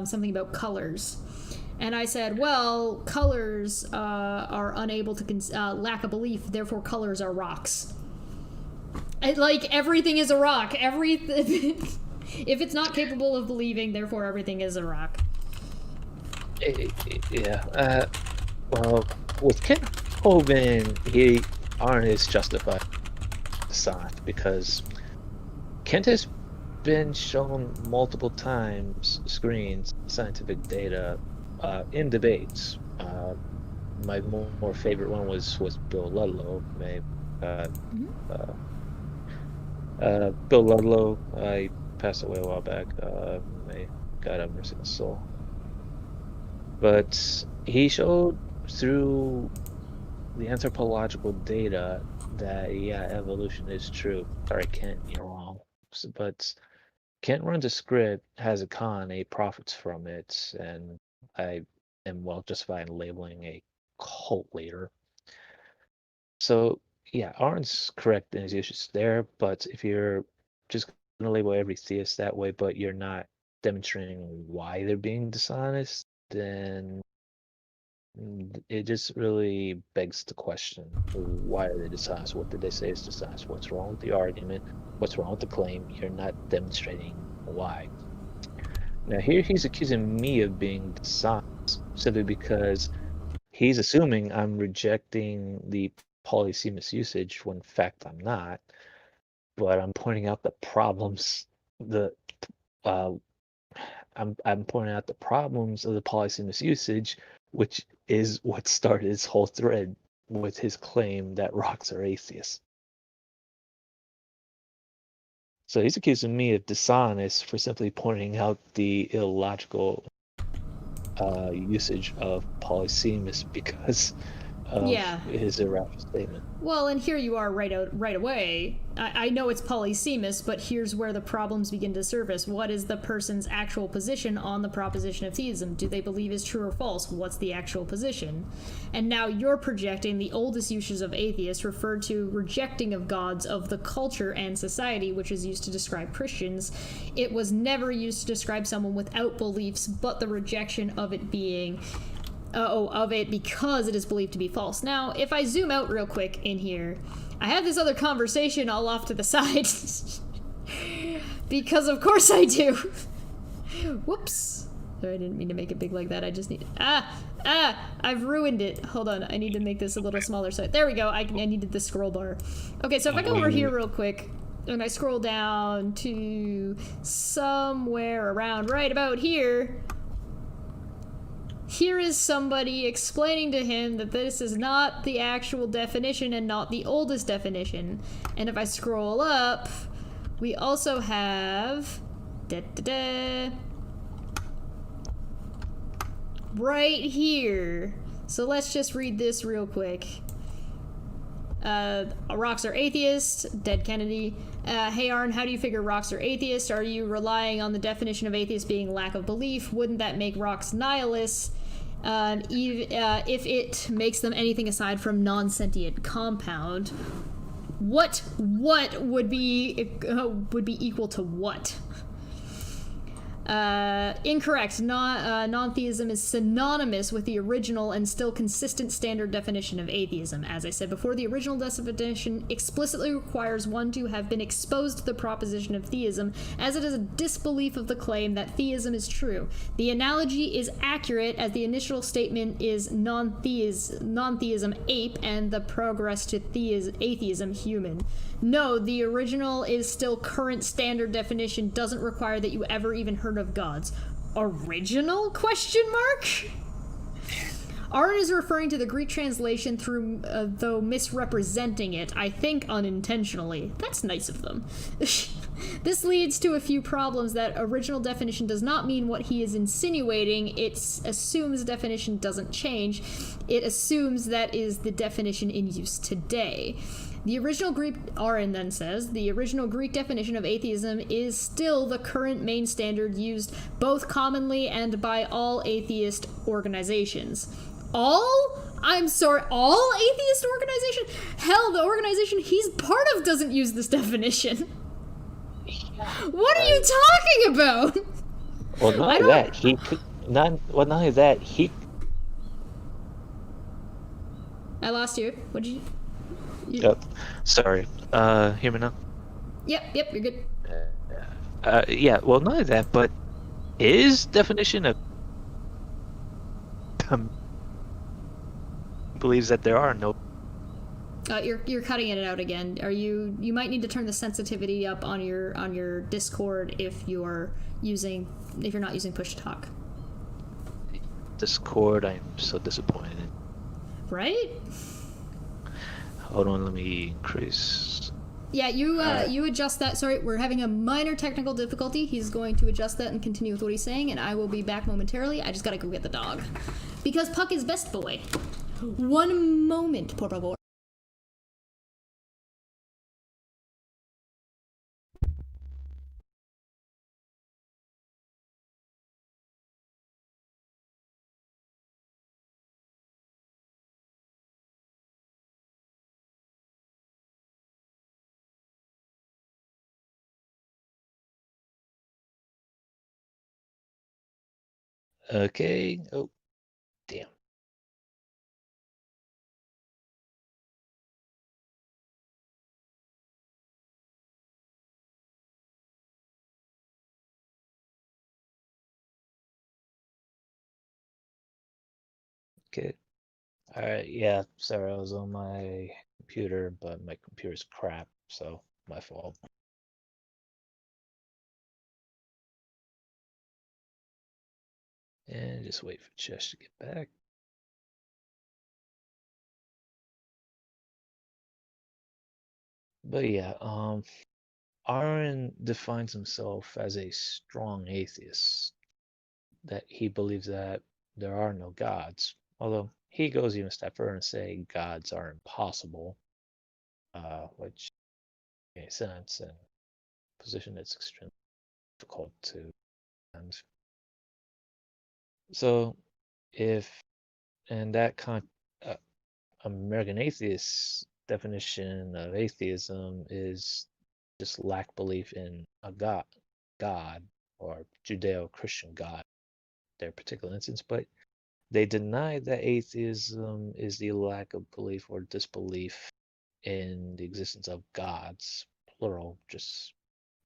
something about colors. And I said, well, colors are unable to lack a belief, therefore colors are rocks. Like, everything is a rock. If it's not capable of believing, therefore everything is a rock. Yeah. Well, with Ken Hovind, Arn is justified dissent because Kent has been shown multiple times screens scientific data in debates. My more favorite one was Bill Ludlow. Bill Ludlow, he passed away a while back. May God have mercy on his soul. But he showed through the anthropological data that evolution is true. Sorry, Kent, you're wrong. But Kent runs a script, has a con, he profits from it, and I am well justified in labeling a cult leader. So yeah, Arn's correct in his issues there, but if you're just going to label every theist that way, but you're not demonstrating why they're being dishonest, then it just really begs the question: why are they dishonest? What did they say is dishonest? What's wrong with the argument? What's wrong with the claim? You're not demonstrating why. Now here he's accusing me of being dishonest simply because he's assuming I'm rejecting the polysemous usage when in fact I'm not. But I'm pointing out the problems. I'm pointing out the problems of the polysemous usage, which is what started his whole thread with his claim that rocks are atheists. So he's accusing me of dishonest for simply pointing out the illogical usage of polysemous because of his irrational statement. Well, and here you are right away. I know it's polysemous, but here's where the problems begin to surface. What is the person's actual position on the proposition of theism? Do they believe is true or false? What's the actual position? And now you're projecting the oldest uses of atheists referred to rejecting of gods of the culture and society, which is used to describe Christians. It was never used to describe someone without beliefs, but the rejection of it being because it is believed to be false. Now, if I zoom out real quick in here, I have this other conversation all off to the side. Because of course I do. Whoops. Sorry, I didn't mean to make it big like that. I just need... I've ruined it. Hold on, I need to make this a little smaller. So there we go. I needed the scroll bar. Okay, so if I go over here real quick, and I scroll down to somewhere around right about here... Here is somebody explaining to him that this is not the actual definition and not the oldest definition. And if I scroll up, we also have... right here. So let's just read this real quick. Rocks are atheist, Dead Kennedy. Hey Arn, how do you figure rocks are atheist? Are you relying on the definition of atheist being lack of belief? Wouldn't that make rocks nihilists? If it makes them anything aside from non-sentient compound, what would be equal to what? Incorrect. Non-theism is synonymous with the original and still consistent standard definition of atheism. As I said before, the original definition explicitly requires one to have been exposed to the proposition of theism, as it is a disbelief of the claim that theism is true. The analogy is accurate, as the initial statement is non-theism ape, and the progress to atheism human. No, the original is still current standard definition, doesn't require that you ever even heard of gods. Original? Question mark? Arn is referring to the Greek translation through, though misrepresenting it, I think unintentionally. That's nice of them. This leads to a few problems. That original definition does not mean what he is insinuating. It assumes definition doesn't change. It assumes that is the definition in use today. The original Greek, Arn then says, the original Greek definition of atheism is still the current main standard used both commonly and by all atheist organizations. All? I'm sorry, all atheist organizations? Hell, the organization he's part of doesn't use this definition. What are you talking about? Well, not that. not only that, he I lost you. What'd you? sorry. Hear me now? Yep, you're good. Yeah, well, not only that, but his definition of believes that there are no. You're cutting it out again. Are you? You might need to turn the sensitivity up on your Discord if you're not using push to talk. Discord, I'm so disappointed. Right? Hold on, let me increase. Yeah, you adjust that. Sorry, we're having a minor technical difficulty. He's going to adjust that and continue with what he's saying, and I will be back momentarily. I just gotta go get the dog. Because Puck is best boy. One moment, por favor. Okay. Oh, damn. Okay. All right. Yeah. Sorry, I was on my computer, but my computer's crap, so my fault. And just wait for Chesh to get back. But yeah, Aaron defines himself as a strong atheist, that he believes that there are no gods. Although he goes even a step further and say gods are impossible, which makes sense and position that's extremely difficult to times. So if and that uh, American atheist definition of atheism is just lack belief in a God or Judeo-Christian God, their particular instance, but they deny that atheism is the lack of belief or disbelief in the existence of gods, plural, just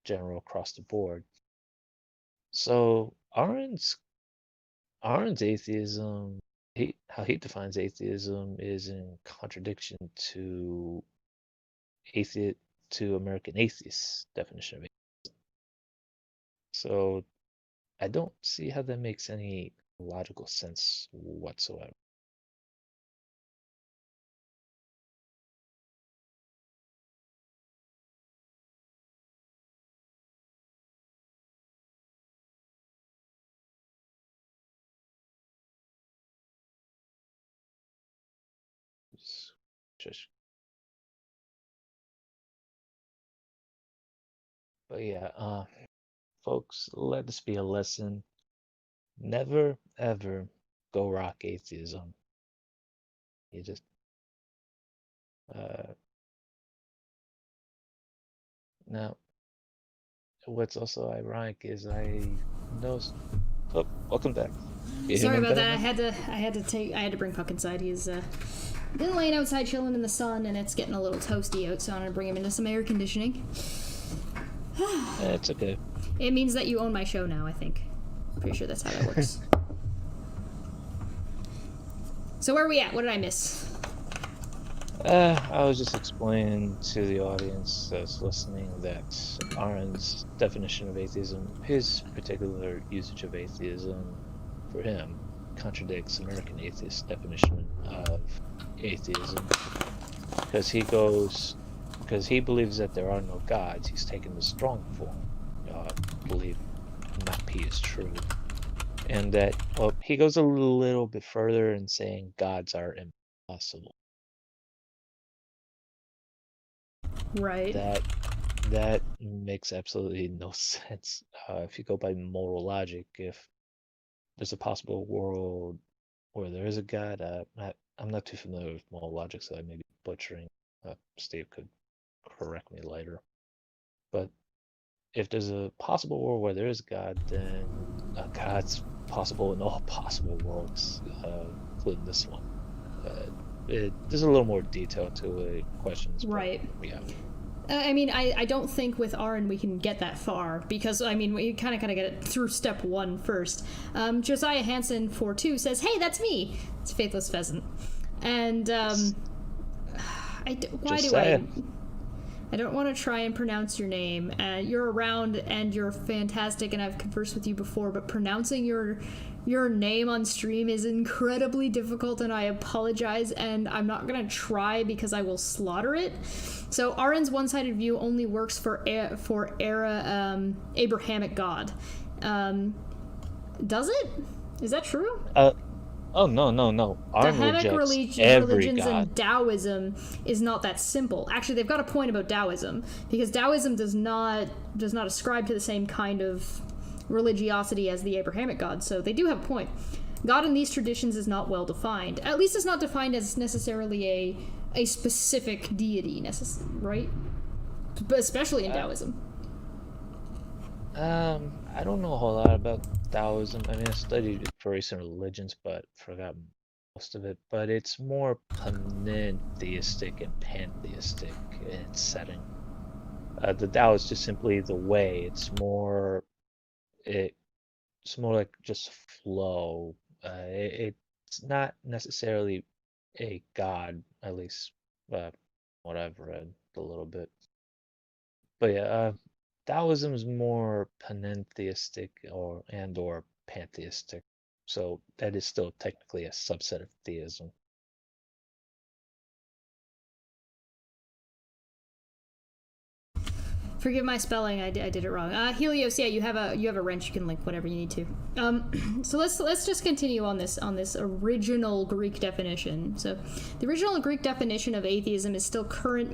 general across the board. So Arendt's atheism, how he defines atheism is in contradiction to atheist to American atheist definition of atheism. So I don't see how that makes any logical sense whatsoever. Just, but yeah, folks, let this be a lesson. Never ever go rock atheism. You just uh now what's also ironic is I know oh, welcome back. You hear Sorry me about better that. now? I had to bring Puck inside. He's been laying outside chilling in the sun, and it's getting a little toasty out, so I'm gonna bring him into some air conditioning. It's okay. It means that you own my show now, I think. Pretty sure that's how that works. So where are we at? What did I miss? I was just explaining to the audience that's listening that Arendt's definition of atheism, his particular usage of atheism for him, contradicts American atheist definition of atheism because he believes that there are no gods. He's taken the strong form, believe not P is true, and that he goes a little bit further in saying gods are impossible. Right. That makes absolutely no sense. If you go by moral logic, if there's a possible world where there is a God, I'm not too familiar with moral logic, so I may be butchering. Steve could correct me later. But if there's a possible world where there is God, then God's possible in all possible worlds, including this one. There's a little more detail to the questions. Right. Yeah. I mean, I don't think with Aaron we can get that far, because, I mean, we kind of get it through step 1 first. Josiah Hansen 42 says, "Hey, that's me. It's Faithless Pheasant." And, I don't want to try and pronounce your name. You're around and you're fantastic, and I've conversed with you before, but pronouncing your name on stream is incredibly difficult, and I apologize, and I'm not going to try because I will slaughter it. So Aaron's one-sided view only works for Abrahamic God. Does it? Is that true? Oh, no. Abrahamic religions and Taoism is not that simple. Actually, they've got a point about Taoism, because Taoism does not ascribe to the same kind of religiosity as the Abrahamic God, so they do have a point. God in these traditions is not well defined. At least it's not defined as necessarily a specific deity, right? But especially in Taoism. I don't know a whole lot about Taoism. I mean, I studied it for recent religions, but forgot most of it. But it's more panentheistic and pantheistic in its setting. The Tao is just simply the way. It's more like just flow. It's not necessarily a god, at least what I've read a little bit. But yeah, Taoism is more panentheistic or pantheistic, so that is still technically a subset of theism. Forgive my spelling. I did it wrong. Helios, yeah, you have a wrench. You can link whatever you need to. So let's just continue on this original Greek definition. So the original Greek definition of atheism is still the current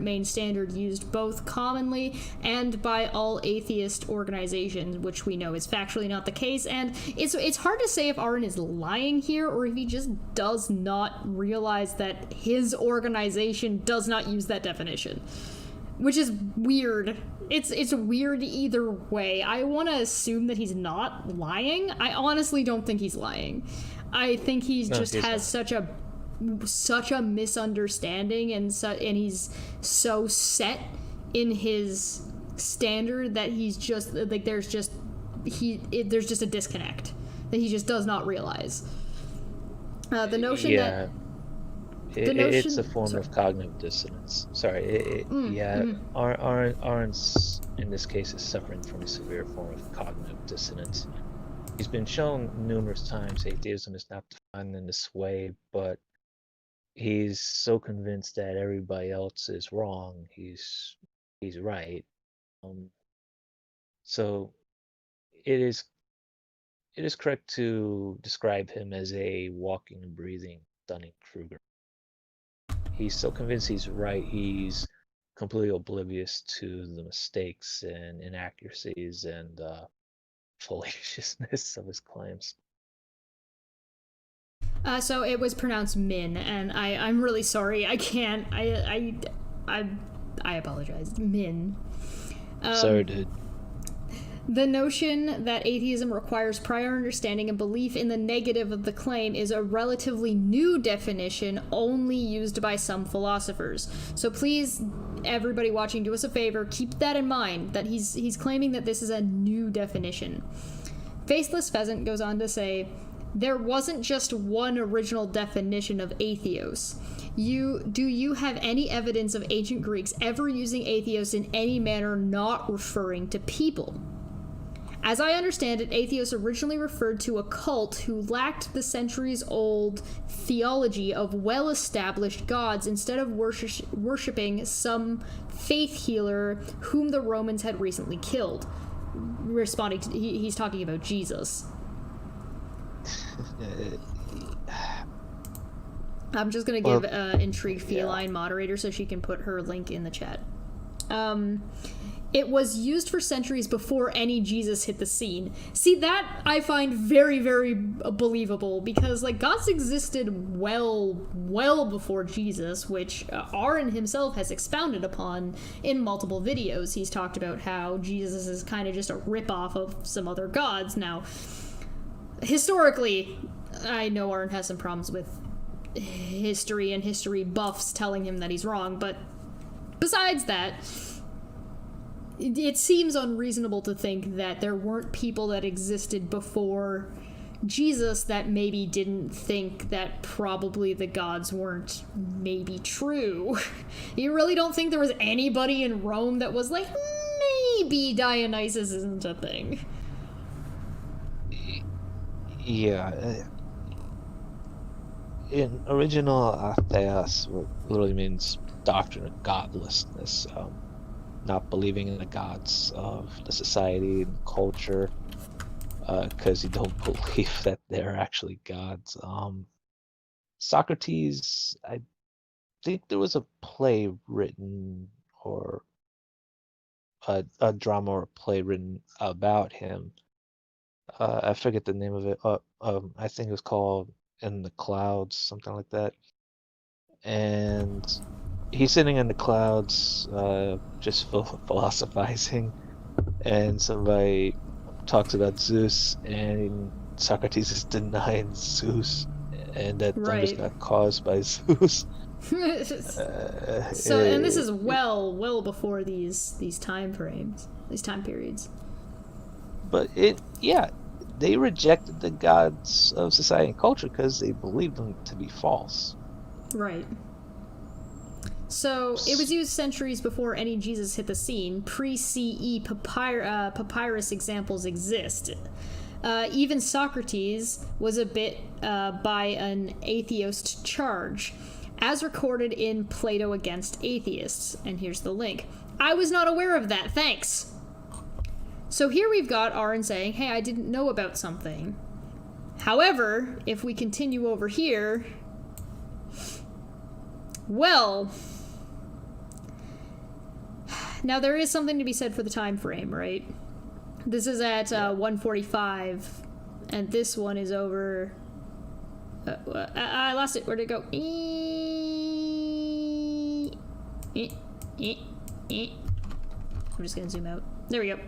main standard used both commonly and by all atheist organizations, which we know is factually not the case. And it's hard to say if Aaron is lying here or if he just does not realize that his organization does not use that definition. Which is weird. It's weird either way. I want to assume that he's not lying. I honestly don't think he's lying. I think he's such a misunderstanding, and he's so set in his standard that he's just like there's just a disconnect that he just does not realize. The notion that it's a form of cognitive dissonance. Sorry, Arendt's in this case is suffering from a severe form of cognitive dissonance. He's been shown numerous times atheism is not defined in this way, but he's so convinced that everybody else is wrong, he's right. So it is correct to describe him as a walking and breathing Dunning-Kruger. He's so convinced he's right, he's completely oblivious to the mistakes and inaccuracies and fallaciousness of his claims. So it was pronounced Min, and I'm really sorry. I can't. I apologize. Min. Sorry, dude. The notion that atheism requires prior understanding and belief in the negative of the claim is a relatively new definition only used by some philosophers. So please, everybody watching, do us a favor, keep that in mind, that he's claiming that this is a new definition. Faithless Pheasant goes on to say, there wasn't just one original definition of atheos. Do you have any evidence of ancient Greeks ever using atheos in any manner not referring to people? As I understand it, atheos originally referred to a cult who lacked the centuries-old theology of well-established gods instead of worshipping some faith healer whom the Romans had recently killed. Responding to, he's talking about Jesus. I'm just going to give Intrigued Feline moderator so she can put her link in the chat. It was used for centuries before any Jesus hit the scene. See, that I find very, very believable, because like gods existed well before Jesus, which Aaron himself has expounded upon in multiple videos. He's talked about how Jesus is kind of just a ripoff of some other gods. Now, historically, I know Arn has some problems with history and history buffs telling him that he's wrong, but besides that, it seems unreasonable to think that there weren't people that existed before Jesus that maybe didn't think that probably the gods weren't maybe true. You really don't think there was anybody in Rome that was like, maybe Dionysus isn't a thing? Yeah. In original Atheist, what literally means doctrine of godlessness, not believing in the gods of the society and culture, because you don't believe that they're actually gods. Socrates, I think there was a play written, or a drama or a play written about him. I forget the name of it. I think it was called In the Clouds, something like that. And he's sitting in the clouds, just philosophizing, and somebody talks about Zeus, and Socrates is denying Zeus, and that thunder's not caused by Zeus. So, and this is well before these time frames, these time periods. But they rejected the gods of society and culture because they believed them to be false. Right. So it was used centuries before any Jesus hit the scene. Pre-CE papyrus examples exist. Even Socrates was a bit by an atheist charge, as recorded in Plato Against Atheists. And here's the link. I was not aware of that, thanks. So here we've got Arn saying, hey, I didn't know about something. However, if we continue over here, well, now there is something to be said for the time frame, right? This is at 145, and this one is over. I lost it. Where'd it go? I'm just gonna zoom out. There we go.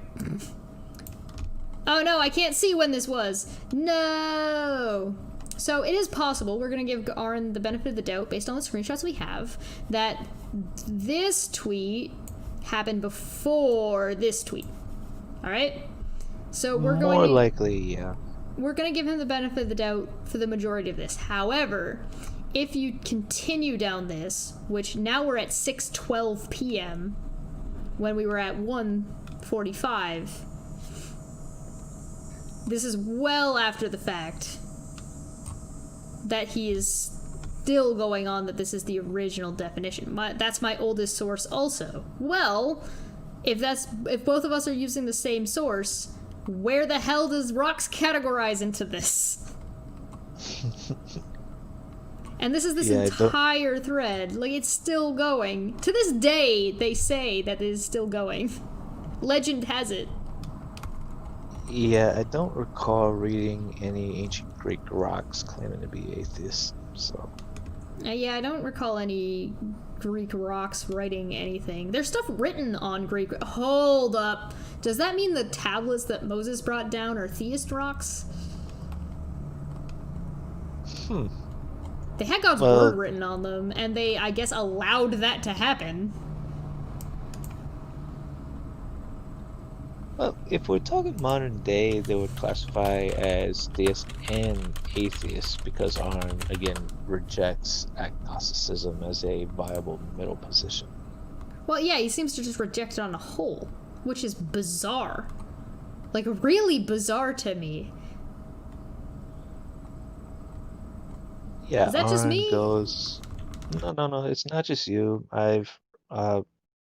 Oh no, I can't see when this was. No! So it is possible, we're gonna give Arn the benefit of the doubt based on the screenshots we have, that this tweet happened before this tweet. Alright? So we're going more likely, yeah. We're gonna give him the benefit of the doubt for the majority of this. However, if you continue down this, which now we're at 6:12 p.m., when we were at 1:45, this is well after the fact that he is still going on that this is the original definition. That's my oldest source also. Well, if both of us are using the same source, where the hell does rocks categorize into this? And this is this entire thread. Like, it's still going. To this day, they say that it is still going. Legend has it. Yeah, I don't recall reading any ancient Greek rocks claiming to be atheists, so... Yeah, I don't recall any Greek rocks writing anything. There's stuff written on Greek... Hold up. Does that mean the tablets that Moses brought down are theist rocks? They had God's word written on them, and they, I guess, allowed that to happen. Well, if we're talking modern day, they would classify as theist and atheist, because Arn, again, rejects agnosticism as a viable middle position. Well, yeah, he seems to just reject it on a whole, which is bizarre. Like, really bizarre to me. Yeah, is that just me? Goes, no, it's not just you.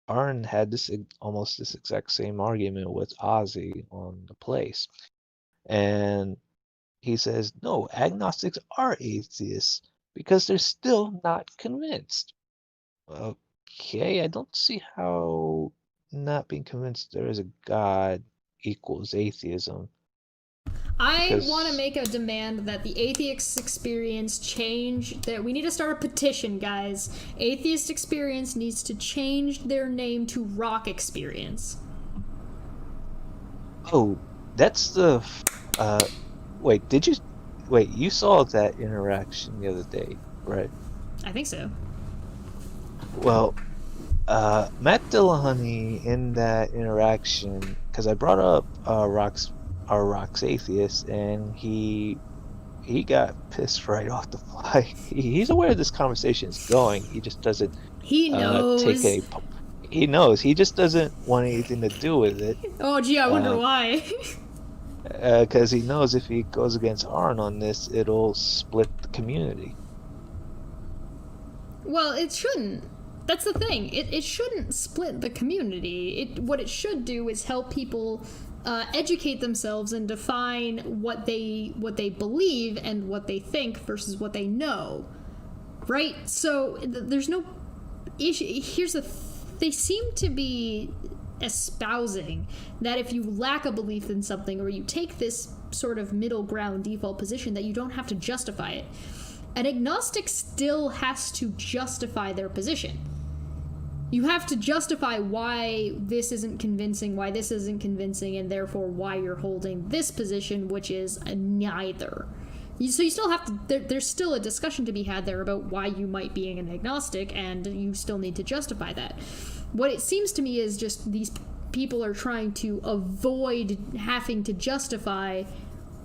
Arn had almost this exact same argument with Ozzy on the place. And he says, no, agnostics are atheists because they're still not convinced. Okay, I don't see how not being convinced there is a God equals atheism. I want to make a demand that the atheist experience change. That we need to start a petition, guys. Atheist experience needs to change their name to Rock Experience. Oh, that's the Wait, you saw that interaction the other day, right? I think so. Well, Matt Dillahunty in that interaction, because I brought up Rock's Atheist, and he got pissed right off the fly. He's aware this conversation is going. He just doesn't He take knows. any. He knows. He just doesn't want anything to do with it. Oh, gee, I wonder why. Because he knows if he goes against Arn on this, it'll split the community. Well, it shouldn't. That's the thing. It shouldn't split the community. What it should do is help people educate themselves and define what they believe and what they think versus what they know. Right? So there's no issue. They seem to be espousing that if you lack a belief in something, or you take this sort of middle ground default position, that you don't have to justify it. An agnostic still has to justify their position. You have to justify why this isn't convincing, and therefore why you're holding this position, which is neither. So you still have to, there's still a discussion to be had there about why you might be an agnostic, and you still need to justify that. What it seems to me is just these people are trying to avoid having to justify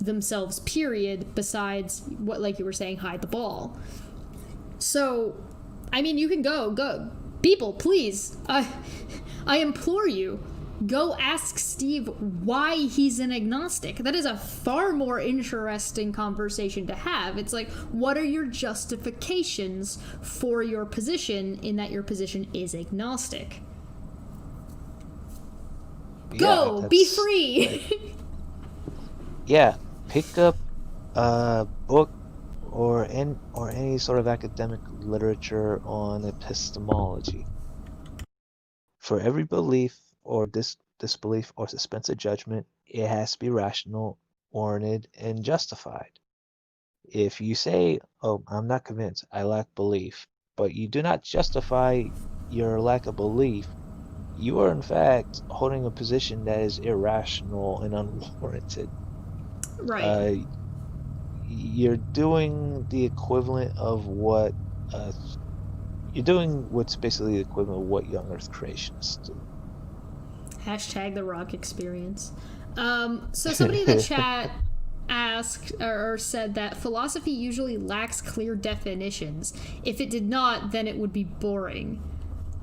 themselves, period, besides what, like you were saying, hide the ball. So, I mean, you can go. People, please, I implore you, go ask Steve why he's an agnostic. That is a far more interesting conversation to have. It's like, what are your justifications for your position in that your position is agnostic? Go, be free. Yeah, pick up a book or any sort of academic literature on epistemology. For every belief or disbelief or suspense of judgment, it has to be rational, warranted, and justified. If you say, "Oh, I'm not convinced, I lack belief," but you do not justify your lack of belief, you are in fact holding a position that is irrational and unwarranted. Right. You're doing the equivalent of what you're doing what's basically the equivalent of what young Earth creationists do. Hashtag the rock experience. So somebody in the chat asked or said that philosophy usually lacks clear definitions. If it did not, then it would be boring.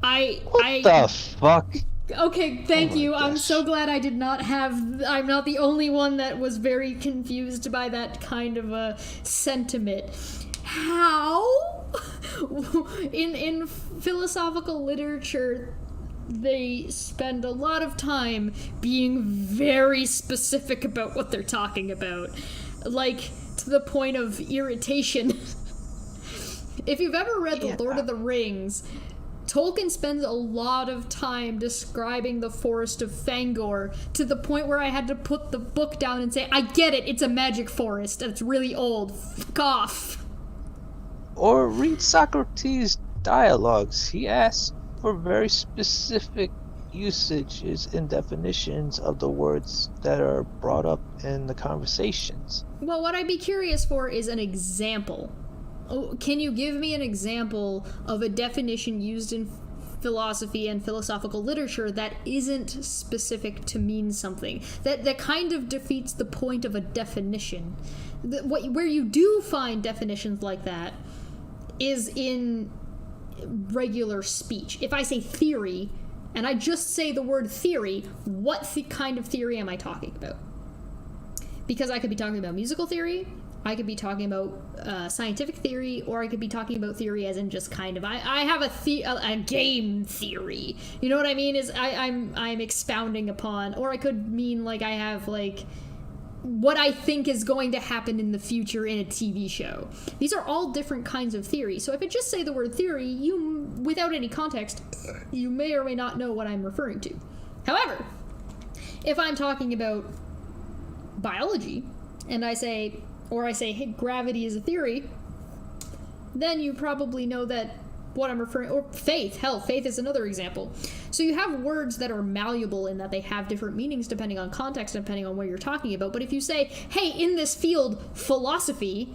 What the fuck? Okay, thank you. gosh. I'm so glad I'm not the only one that was very confused by that kind of a sentiment. How? In philosophical literature, they spend a lot of time being very specific about what they're talking about. Like, to the point of irritation. If you've ever read The Lord of the Rings, Tolkien spends a lot of time describing the forest of Fangor, to the point where I had to put the book down and say, I get it, it's a magic forest, and it's really old. Fuck off. Or read Socrates' dialogues. He asks for very specific usages and definitions of the words that are brought up in the conversations. Well, what I'd be curious for is an example. Can you give me an example of a definition used in philosophy and philosophical literature that isn't specific to mean something? That kind of defeats the point of a definition. Where you do find definitions like that is in regular speech. If I say theory, and I just say the word theory, what kind of theory am I talking about? Because I could be talking about musical theory, I could be talking about scientific theory, or I could be talking about theory as in just kind of I have a game theory. You know what I mean? Is I'm expounding upon, or I could mean like I have like what I think is going to happen in the future in a TV show. These are all different kinds of theory. So if I just say the word theory, you, without any context, you may or may not know what I'm referring to. However, if I'm talking about biology, and I say, hey, gravity is a theory, then you probably know that what I'm referring, or faith. Hell, faith is another example. So you have words that are malleable in that they have different meanings depending on context, depending on what you're talking about. But if you say, hey, in this field, philosophy,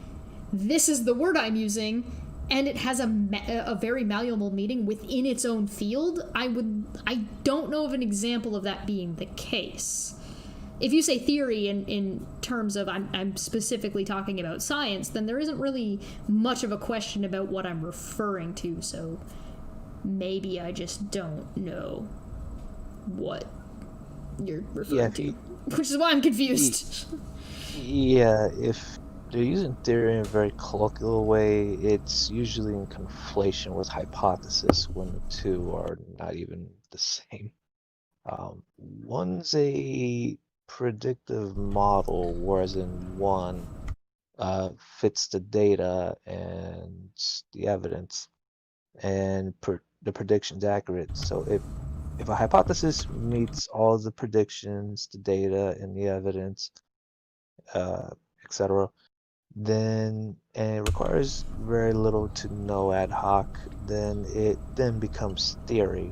this is the word I'm using, and it has a very malleable meaning within its own field, I don't know of an example of that being the case. If you say theory in terms of I'm specifically talking about science, then there isn't really much of a question about what I'm referring to, so maybe I just don't know what you're referring to. Which is why I'm confused. Yeah, if they're using theory in a very colloquial way, it's usually in conflation with hypothesis when the two are not even the same. One's a predictive model, whereas in one fits the data and the evidence, and the prediction's accurate. So if a hypothesis meets all the predictions, the data, and the evidence, etc., then and it requires very little to no ad hoc, then it then becomes theory.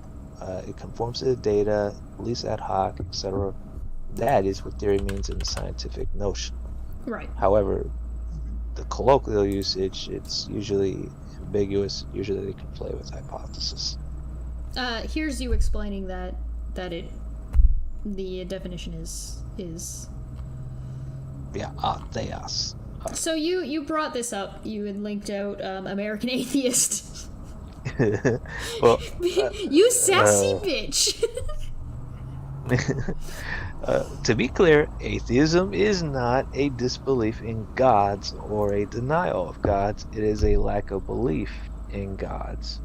It conforms to the data, at least ad hoc, etc. That is what theory means in the scientific notion. Right. However, the colloquial usage, it's usually ambiguous. Usually they can play with hypothesis. Here's you explaining that the definition is yeah, Atheist. So you brought this up. You had linked out American Atheist. Well, you sassy bitch. To be clear, atheism is not a disbelief in gods or a denial of gods. It is a lack of belief in gods.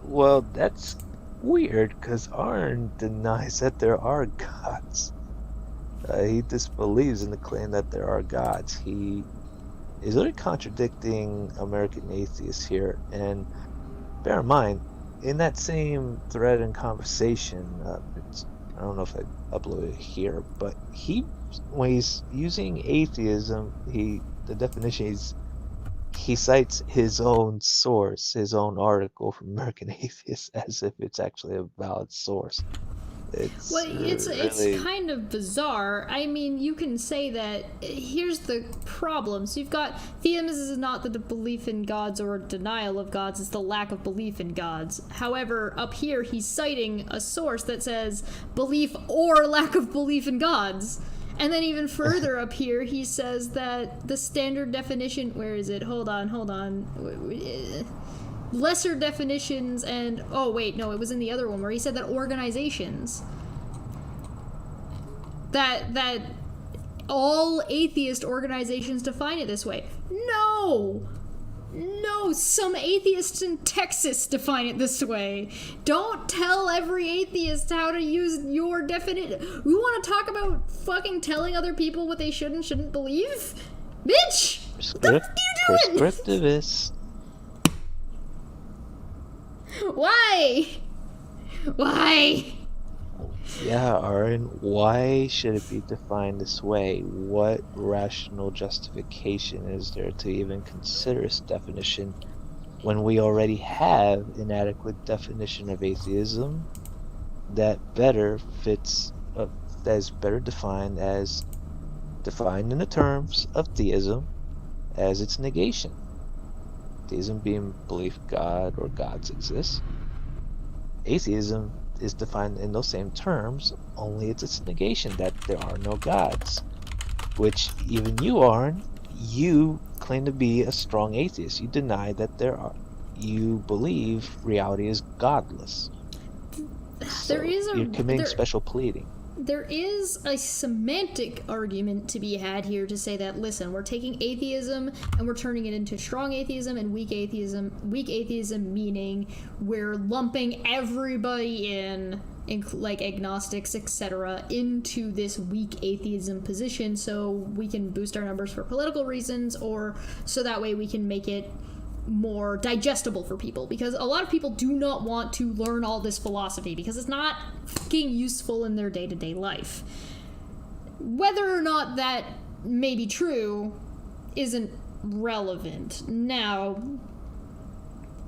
Well, that's weird because Arn denies that there are gods. He disbelieves in the claim that there are gods. He is really contradicting American Atheists here. And bear in mind, in that same thread and conversation, I don't know if I uploaded it here, but when he's using atheism, the definition is he cites his own source, his own article from American Atheist, as if it's actually a valid source. It's kind of bizarre. I mean, you can say that. Here's the problem. So you've got theism is not the belief in gods or denial of gods, it's the lack of belief in gods. However, up here he's citing a source that says belief or lack of belief in gods. And then even further up here he says that the standard definition, where is it? Hold on. Lesser definitions and oh wait, no, it was in the other one where he said that organizations that all atheist organizations define it this way. No, some atheists in Texas define it this way. Don't tell every atheist how to use your definition. We want to talk about fucking telling other people what they should and shouldn't believe? Bitch! What the fuck are you doing? Prescriptivist. Why? Yeah, Aaron, why should it be defined this way? What rational justification is there to even consider this definition when we already have an adequate definition of atheism that better fits, that is better defined in the terms of theism as its negation? Theism being belief God or gods exist. Atheism is defined in those same terms, only it's its negation that there are no gods. Which even you, Arn, you claim to be a strong atheist. You deny that there are. You believe reality is godless. So you're committing special pleading. There is a semantic argument to be had here to say that, listen, we're taking atheism and we're turning it into strong atheism and weak atheism. Weak atheism meaning we're lumping everybody in like agnostics, etc., into this weak atheism position so we can boost our numbers for political reasons, or so that way we can make it more digestible for people, because a lot of people do not want to learn all this philosophy because it's not fucking useful in their day-to-day life. Whether or not that may be true isn't relevant. Now,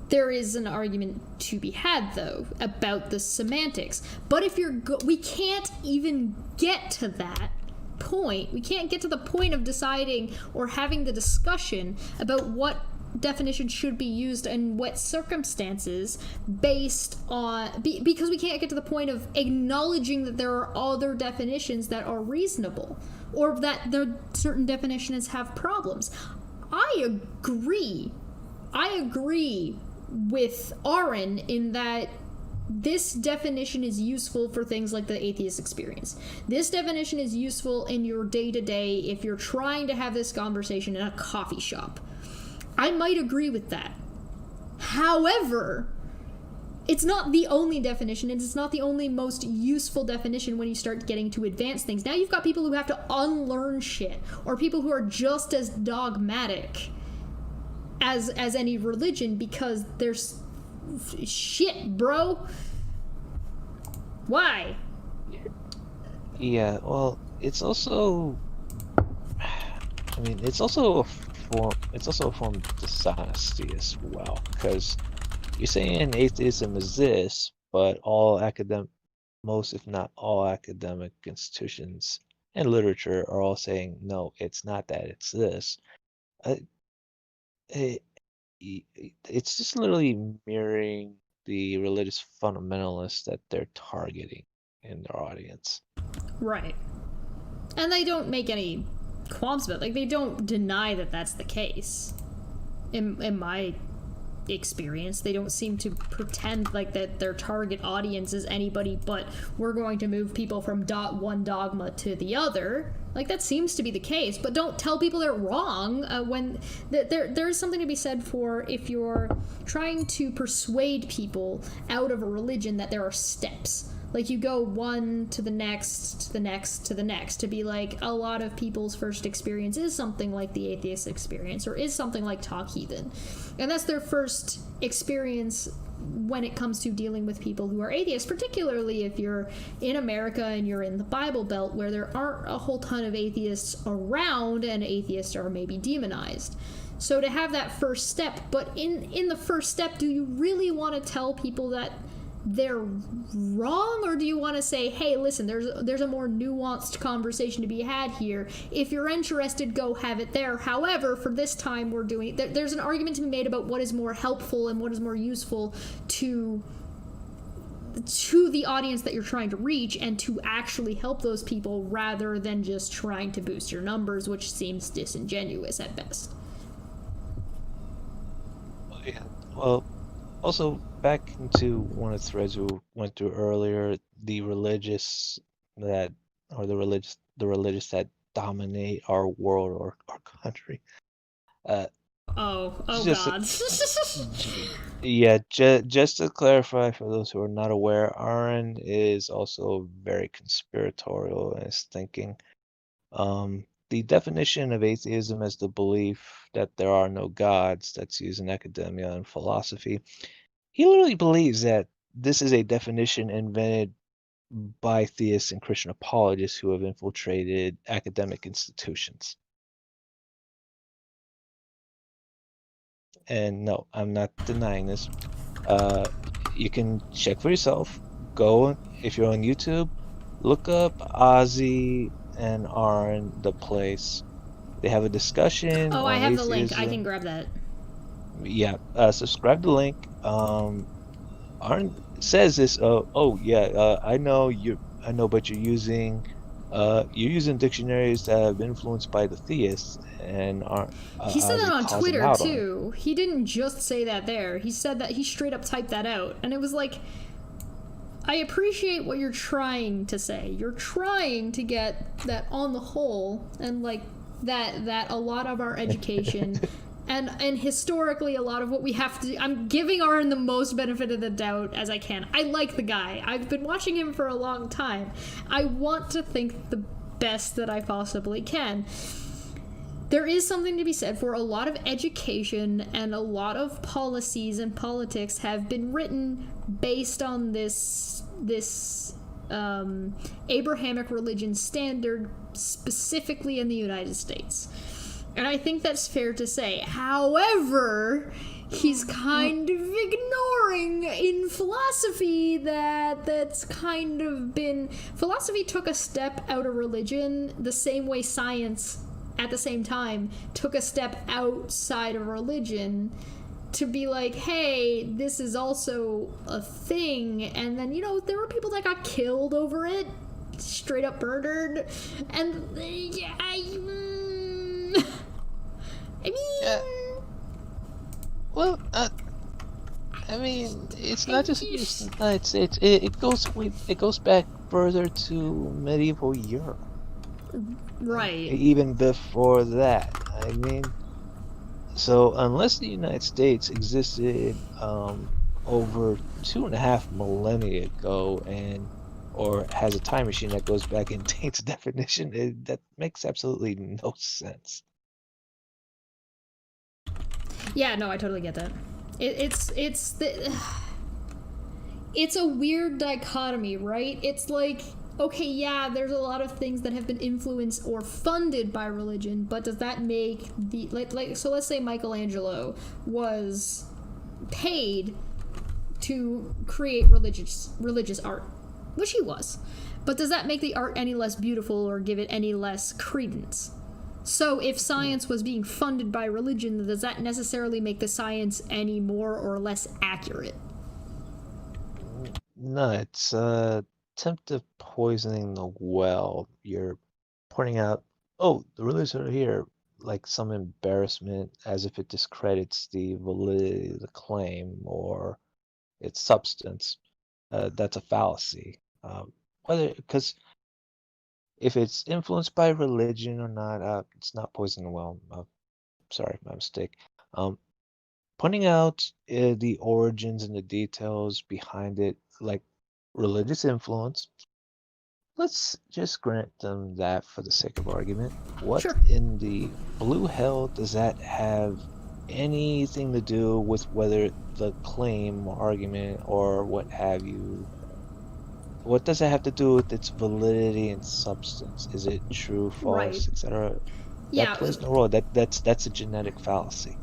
there is an argument to be had, though, about the semantics. But if we can't even get to that point. We can't get to the point of deciding or having the discussion about what definition should be used and what circumstances based on because we can't get to the point of acknowledging that there are other definitions that are reasonable or that certain definitions have problems. I agree with Aaron in that this definition is useful for things like the atheist experience. This definition is useful in your day-to-day if you're trying to have this conversation in a coffee shop. I might agree with that. However, it's not the only definition, and it's not the only most useful definition when you start getting to advanced things. Now you've got people who have to unlearn shit, or people who are just as dogmatic as any religion because there's shit, bro. Why? Yeah, well, it's also, I mean, it's also a form of dishonesty as well, because you're saying atheism is this, but most if not all academic institutions and literature are all saying, no, it's not that, it's this. It's just literally mirroring the religious fundamentalists that they're targeting in their audience. Right. And they don't make any qualms about it. Like, they don't deny that that's the case. In my experience, they don't seem to pretend like that their target audience is anybody but we're going to move people from one dogma to the other. Like, that seems to be the case, but don't tell people they're wrong when there's something to be said for if you're trying to persuade people out of a religion that there are steps. Like, you go one to the next, to the next, to the next, to be like, a lot of people's first experience is something like the atheist experience, or is something like Talk Heathen. And that's their first experience when it comes to dealing with people who are atheists, particularly if you're in America and you're in the Bible Belt where there aren't a whole ton of atheists around and atheists are maybe demonized. So to have that first step, but in the first step, do you really want to tell people that they're wrong, or do you want to say, hey, listen, there's a more nuanced conversation to be had here. If you're interested, go have it there. However, for this time, there's an argument to be made about what is more helpful and what is more useful to the audience that you're trying to reach and to actually help those people rather than just trying to boost your numbers, which seems disingenuous at best. Yeah, well, also, back into one of the threads we went through earlier, the religious that dominate our world or our country. Oh God. Yeah, just to clarify for those who are not aware, Aaron is also very conspiratorial in his thinking. The definition of atheism as the belief that there are no gods that's used in academia and philosophy. He literally believes that this is a definition invented by theists and Christian apologists who have infiltrated academic institutions. And no, I'm not denying this. You can check for yourself. Go, if you're on YouTube, look up Ozzy and Aaron, The Place. They have a discussion. Oh, I have atheism. The link. I can grab that. Yeah, subscribe to the link. Aaron says this. I know, but you're using dictionaries that have been influenced by the theists, and he said that on Twitter too. He didn't just say that there. He said that he straight up typed that out, and it was like, I appreciate what you're trying to say. You're trying to get that on the whole, and like that a lot of our education and historically a lot of what we have to do, I'm giving Aaron the most benefit of the doubt as I can. I like the guy. I've been watching him for a long time. I want to think the best that I possibly can. There is something to be said for a lot of education, and a lot of policies and politics have been written based on this Abrahamic religion standard, specifically in the United States. And I think that's fair to say. However, he's kind of ignoring in philosophy that's kind of been... Philosophy took a step out of religion the same way science, at the same time, took a step outside of religion to be like, hey, this is also a thing. And then, there were people that got killed over it, straight up murdered. And I mean... Well, I mean, it's not just it goes back further to medieval Europe. Right. Even before that, I mean, so unless the United States existed over 2.5 millennia ago, or has a time machine that goes back and takes definition, that makes absolutely no sense. Yeah, no, I totally get that. It's a weird dichotomy, right? It's like, okay, yeah, there's a lot of things that have been influenced or funded by religion, but does that make the so let's say Michelangelo was paid to create religious art, which he was. But does that make the art any less beautiful or give it any less credence? So if science was being funded by religion, does that necessarily make the science any more or less accurate? No, it's attempt of poisoning the well. You're pointing out, oh, the religions are here, like some embarrassment, as if it discredits the validity of the claim or its substance. That's a fallacy. Because if it's influenced by religion or not, it's not poisoning the well. Sorry, my mistake. Pointing out the origins and the details behind it, like religious influence. Let's just grant them that for the sake of argument. What Sure. in the blue hell does that have anything to do with whether the claim or argument or what have you? What does it have to do with its validity and substance? Is it true, false, Right. etc.? Yeah. That plays no role. That's a genetic fallacy.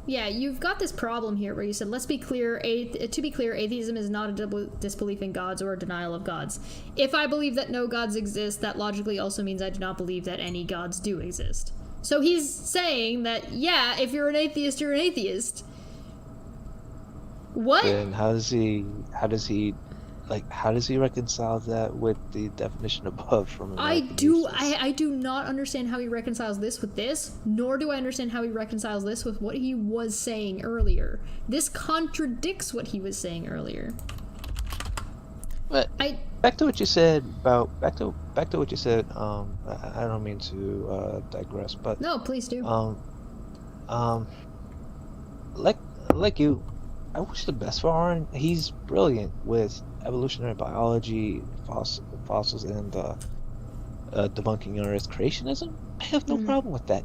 Yeah, you've got this problem here where you said, let's be clear, to be clear, atheism is not a disbelief in gods or a denial of gods. If I believe that no gods exist, that logically also means I do not believe that any gods do exist. So he's saying that, yeah, if you're an atheist, you're an atheist. What? Then how does he reconcile that with the definition above from American Atheists? I do not understand how he reconciles this with this, nor do I understand how he reconciles this with what he was saying earlier. This contradicts what he was saying earlier. But back to what you said about back to what you said. I don't mean to digress, but No, please do. Like you, I wish the best for Aaron. He's brilliant with evolutionary biology, fossils, and debunking Earth's creationism. I have no problem with that.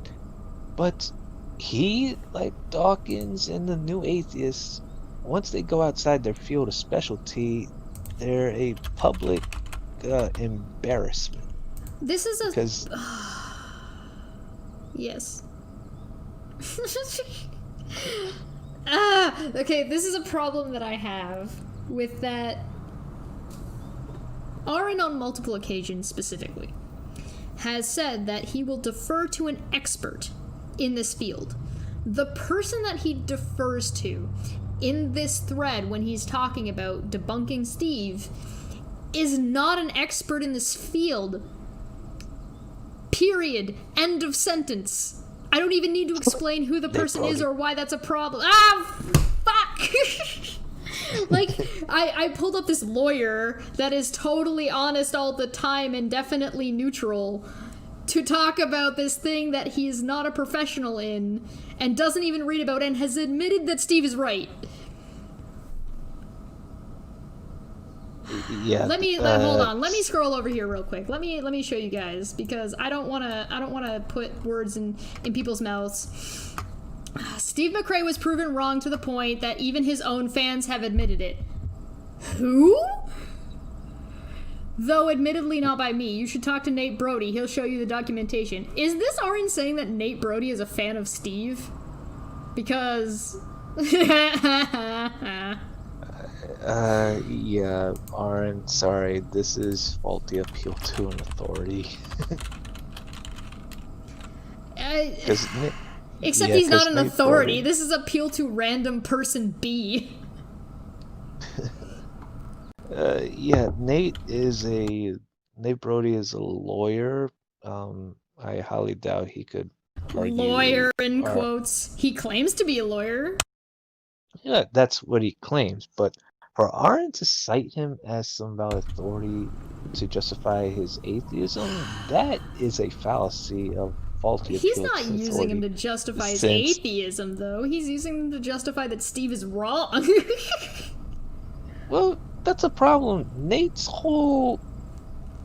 But he, like Dawkins and the new atheists, once they go outside their field of specialty, they're a public embarrassment. This is a... Because... Yes. Okay, this is a problem that I have with that. Aaron, on multiple occasions specifically, has said that he will defer to an expert in this field. The person that he defers to in this thread when he's talking about debunking Steve is not an expert in this field. Period. End of sentence. I don't even need to explain who the person is or why that's a problem. Fuck! Like, I pulled up this lawyer that is totally honest all the time and definitely neutral to talk about this thing that he's not a professional in and doesn't even read about and has admitted that Steve is right. Yeah. Hold on. Let me scroll over here real quick. Let me show you guys because I don't want to put words in people's mouths. Steve McRae was proven wrong to the point that even his own fans have admitted it. Who? Though admittedly not by me. You should talk to Nate Brody. He'll show you the documentation. Is this Aaron saying that Nate Brody is a fan of Steve? Because... Yeah, Aaron, sorry, this is faulty appeal to an authority. Except he's not an authority. This is appeal to random person B. Yeah, Nate Brody is a lawyer. I highly doubt he could argue. Lawyer in quotes. He claims to be a lawyer. Yeah, that's what he claims, but for Aaron to cite him as some valid authority to justify his atheism, that is a fallacy of faulty appeal. He's not using him to justify his atheism, though. He's using him to justify that Steve is wrong. Well, that's a problem. Nate's whole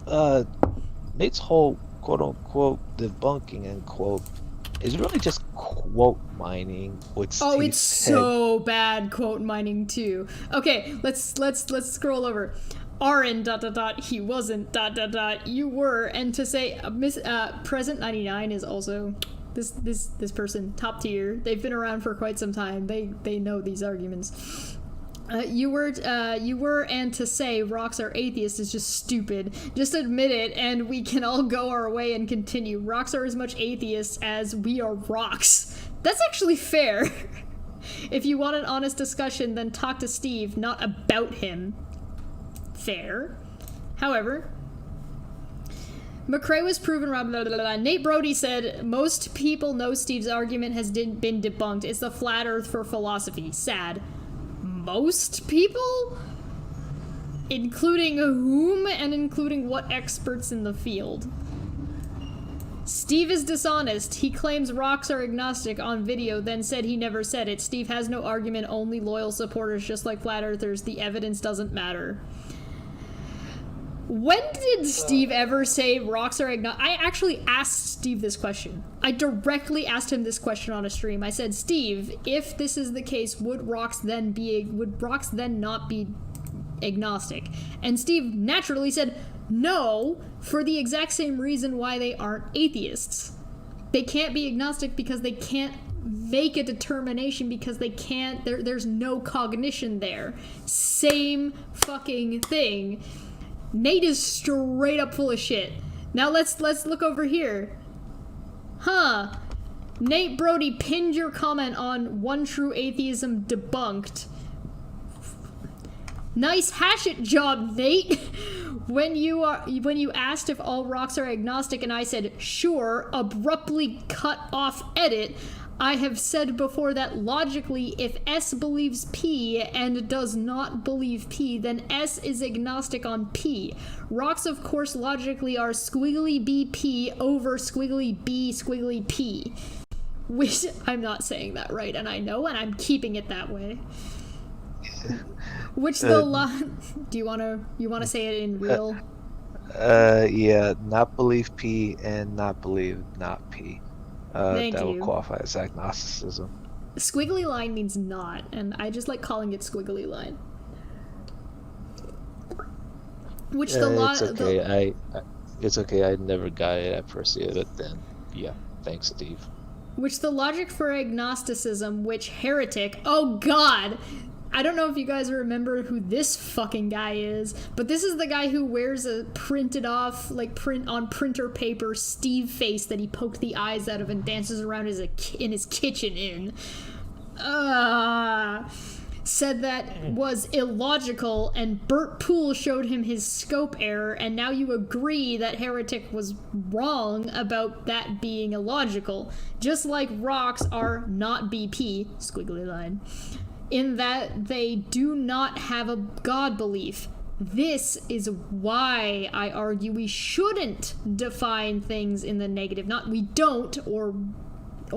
quote-unquote debunking, end quote, is really just quote mining with Steve's Oh, it's so bad quote mining too. Okay, let's scroll over. Aaron ... he wasn't ... you were, and to say present 99 is also this person top tier. They've been around for quite some time. They know these arguments. You were, and to say rocks are atheist is just stupid. Just admit it, and we can all go our way and continue. Rocks are as much atheists as we are rocks. That's actually fair. If you want an honest discussion, then talk to Steve, not about him. Fair. However, McRae was proven wrong. Blah, blah, blah. Nate Brody said, most people know Steve's argument has been debunked. It's the flat earth for philosophy. Sad. Most people? Including whom and including what experts in the field? Steve is dishonest. He claims rocks are agnostic on video, then said he never said it. Steve has no argument, only loyal supporters, just like flat earthers. The evidence doesn't matter. When did Steve ever say rocks are agnostic? I actually asked Steve this question. I directly asked him this question on a stream. I said, Steve, if this is the case, would rocks then not be agnostic? And Steve naturally said, no, for the exact same reason why they aren't atheists. They can't be agnostic because they can't make a determination because they can't, there's no cognition there. Same fucking thing. Nate is straight up full of shit. Now let's look over here. Huh. Nate Brody pinned your comment on One True Atheism debunked. Nice hash it job, Nate. When you asked if all rocks are agnostic and I said sure, abruptly cut off edit, I have said before that logically, if S believes P and does not believe P, then S is agnostic on P. Rocks, of course, logically are squiggly BP over squiggly B squiggly P. Which, I'm not saying that right, and I know, and I'm keeping it that way. Which do you wanna say it in real? Yeah, not believe P and not believe not P. That will qualify as agnosticism. Squiggly line means not, and I just like calling it squiggly line. Which it's okay. It's okay. I never got it at first, but then yeah. Thanks, Steve. Which the logic for agnosticism, which heretic? Oh God. I don't know if you guys remember who this fucking guy is, but this is the guy who wears a printed off, print on printer paper Steve face that he poked the eyes out of and dances around in his kitchen in. Said that was illogical, and Bert Poole showed him his scope error, and now you agree that heretic was wrong about that being illogical. Just like rocks are not BP, squiggly line, in that they do not have a God belief. This is why I argue we shouldn't define things in the negative. Not we don't, or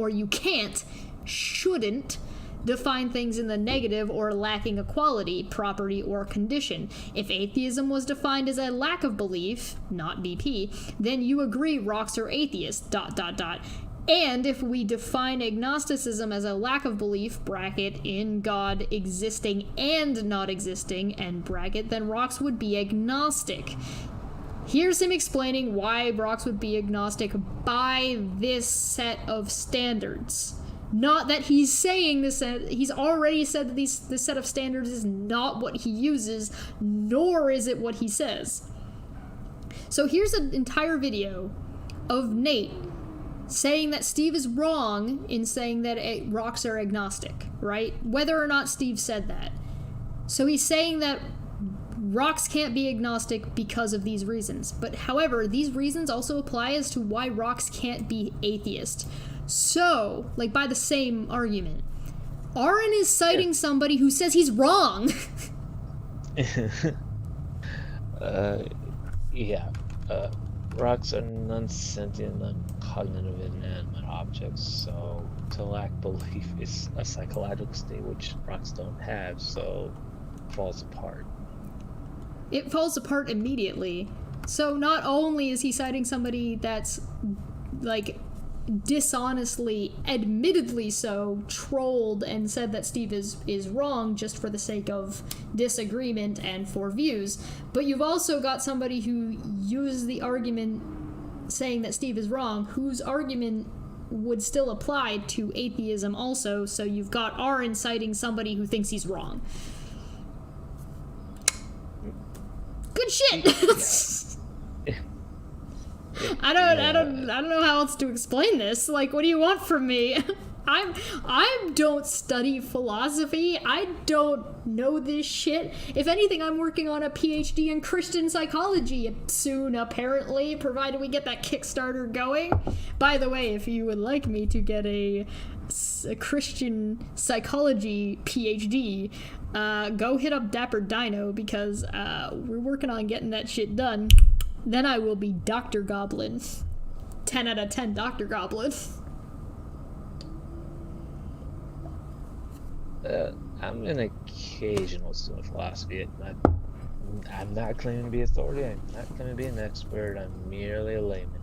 you can't, shouldn't define things in the negative or lacking a quality, property, or condition. If atheism was defined as a lack of belief, not BP, then you agree rocks are atheist, ... And if we define agnosticism as a lack of belief, bracket, in God existing and not existing, end bracket, then rocks would be agnostic. Here's him explaining why Brox would be agnostic by this set of standards. Not that he's saying this, he's already said that this set of standards is not what he uses, nor is it what he says. So here's an entire video of Nate saying that Steve is wrong in saying that rocks are agnostic, right? Whether or not Steve said that. So he's saying that rocks can't be agnostic because of these reasons. But however, these reasons also apply as to why rocks can't be atheist. So, like by the same argument, Aaron is citing somebody who says he's wrong. Rocks are non-sentient, non-cognitive inanimate objects, so to lack belief is a psychological state which rocks don't have, so it falls apart. It falls apart immediately. So not only is he citing somebody that's, like, dishonestly, admittedly so, trolled and said that Steve is wrong just for the sake of disagreement and for views, but you've also got somebody who uses the argument saying that Steve is wrong, whose argument would still apply to atheism also, so you've got Aaron citing somebody who thinks he's wrong. Good shit! I don't know how else to explain this. Like, what do you want from me? I don't study philosophy. I don't know this shit. If anything, I'm working on a PhD in Christian psychology soon, apparently, provided we get that Kickstarter going. By the way, if you would like me to get a Christian psychology PhD, go hit up Dapper Dino, because we're working on getting that shit done. Then I will be Dr. Goblin. 10 out of 10 Dr. Goblin. I'm an occasional student of philosophy. I'm not claiming to be authority. I'm not claiming to be an expert. I'm merely a layman.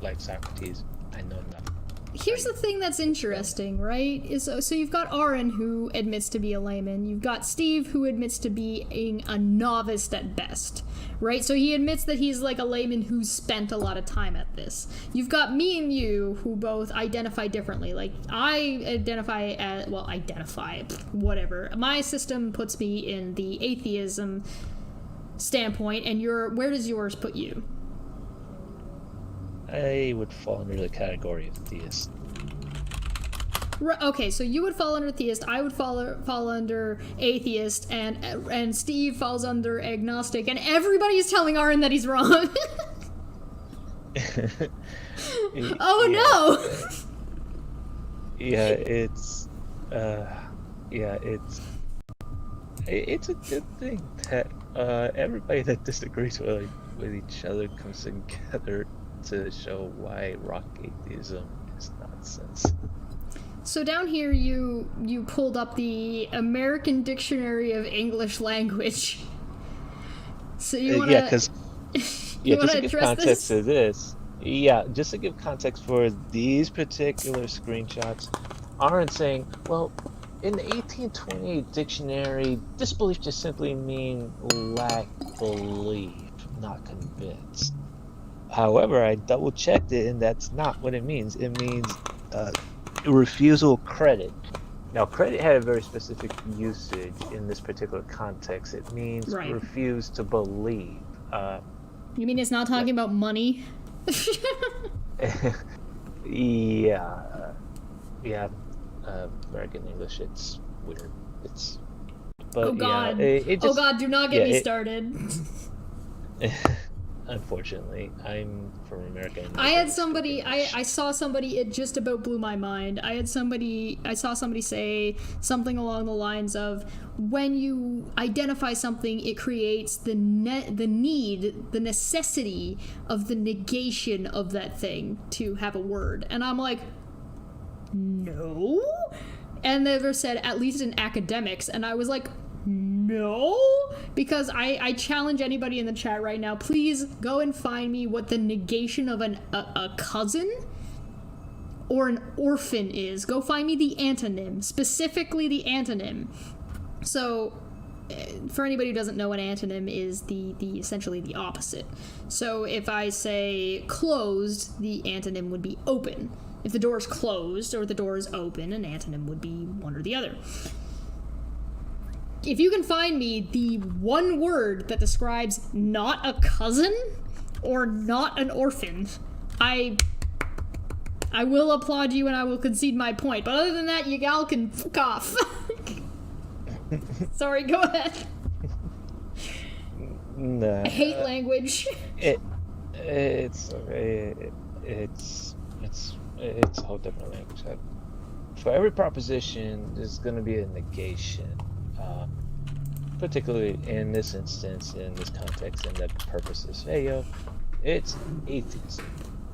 Like Socrates, I know nothing. Here's the thing that's interesting, right? So you've got Aaron, who admits to be a layman. You've got Steve, who admits to being a novice at best, right? So he admits that he's like a layman who's spent a lot of time at this. You've got me and you, who both identify differently. Like, I identify as, well, whatever. My system puts me in the atheism standpoint, and where does yours put you? I would fall under the category of theist. Okay, so you would fall under theist, I would fall under atheist, and Steve falls under agnostic, and everybody is telling Aaron that he's wrong. Oh no! Yeah, it's a good thing that everybody that disagrees with each other comes together to show why rock atheism is nonsense. So down here you pulled up the American Dictionary of English Language. So you want to... because just to give context to this, just to give context for these particular screenshots, Aaron saying, well, in the 1828 dictionary, disbelief just simply means lack belief, not convinced. However, I double checked it, and that's not what it means. It means refusal credit. Now, credit had a very specific usage in this particular context. It means refuse to believe. You mean it's not talking about money? American English, it's weird. Oh God! Oh God! Do not get me started. Unfortunately, I'm from America. I saw somebody, it just about blew my mind. I saw somebody say something along the lines of, when you identify something, it creates the necessity of the negation of that thing to have a word. And I'm like, no? And they ever said, at least in academics, and I was like, no, because I challenge anybody in the chat right now, please go and find me what the negation of a cousin or an orphan is. Go find me the antonym, specifically the antonym. So for anybody who doesn't know, an antonym is the essentially the opposite. So if I say closed, the antonym would be open. If the door is closed or the door is open, an antonym would be one or the other. If you can find me the one word that describes not a cousin or not an orphan, I will applaud you and I will concede my point. But other than that, you gal can fuck off. Sorry, go ahead. Nah, I hate language. It's a whole different language. For every proposition, there's going to be a negation. Particularly in this instance, in this context, and the purposes. Hey, yo, it's atheism.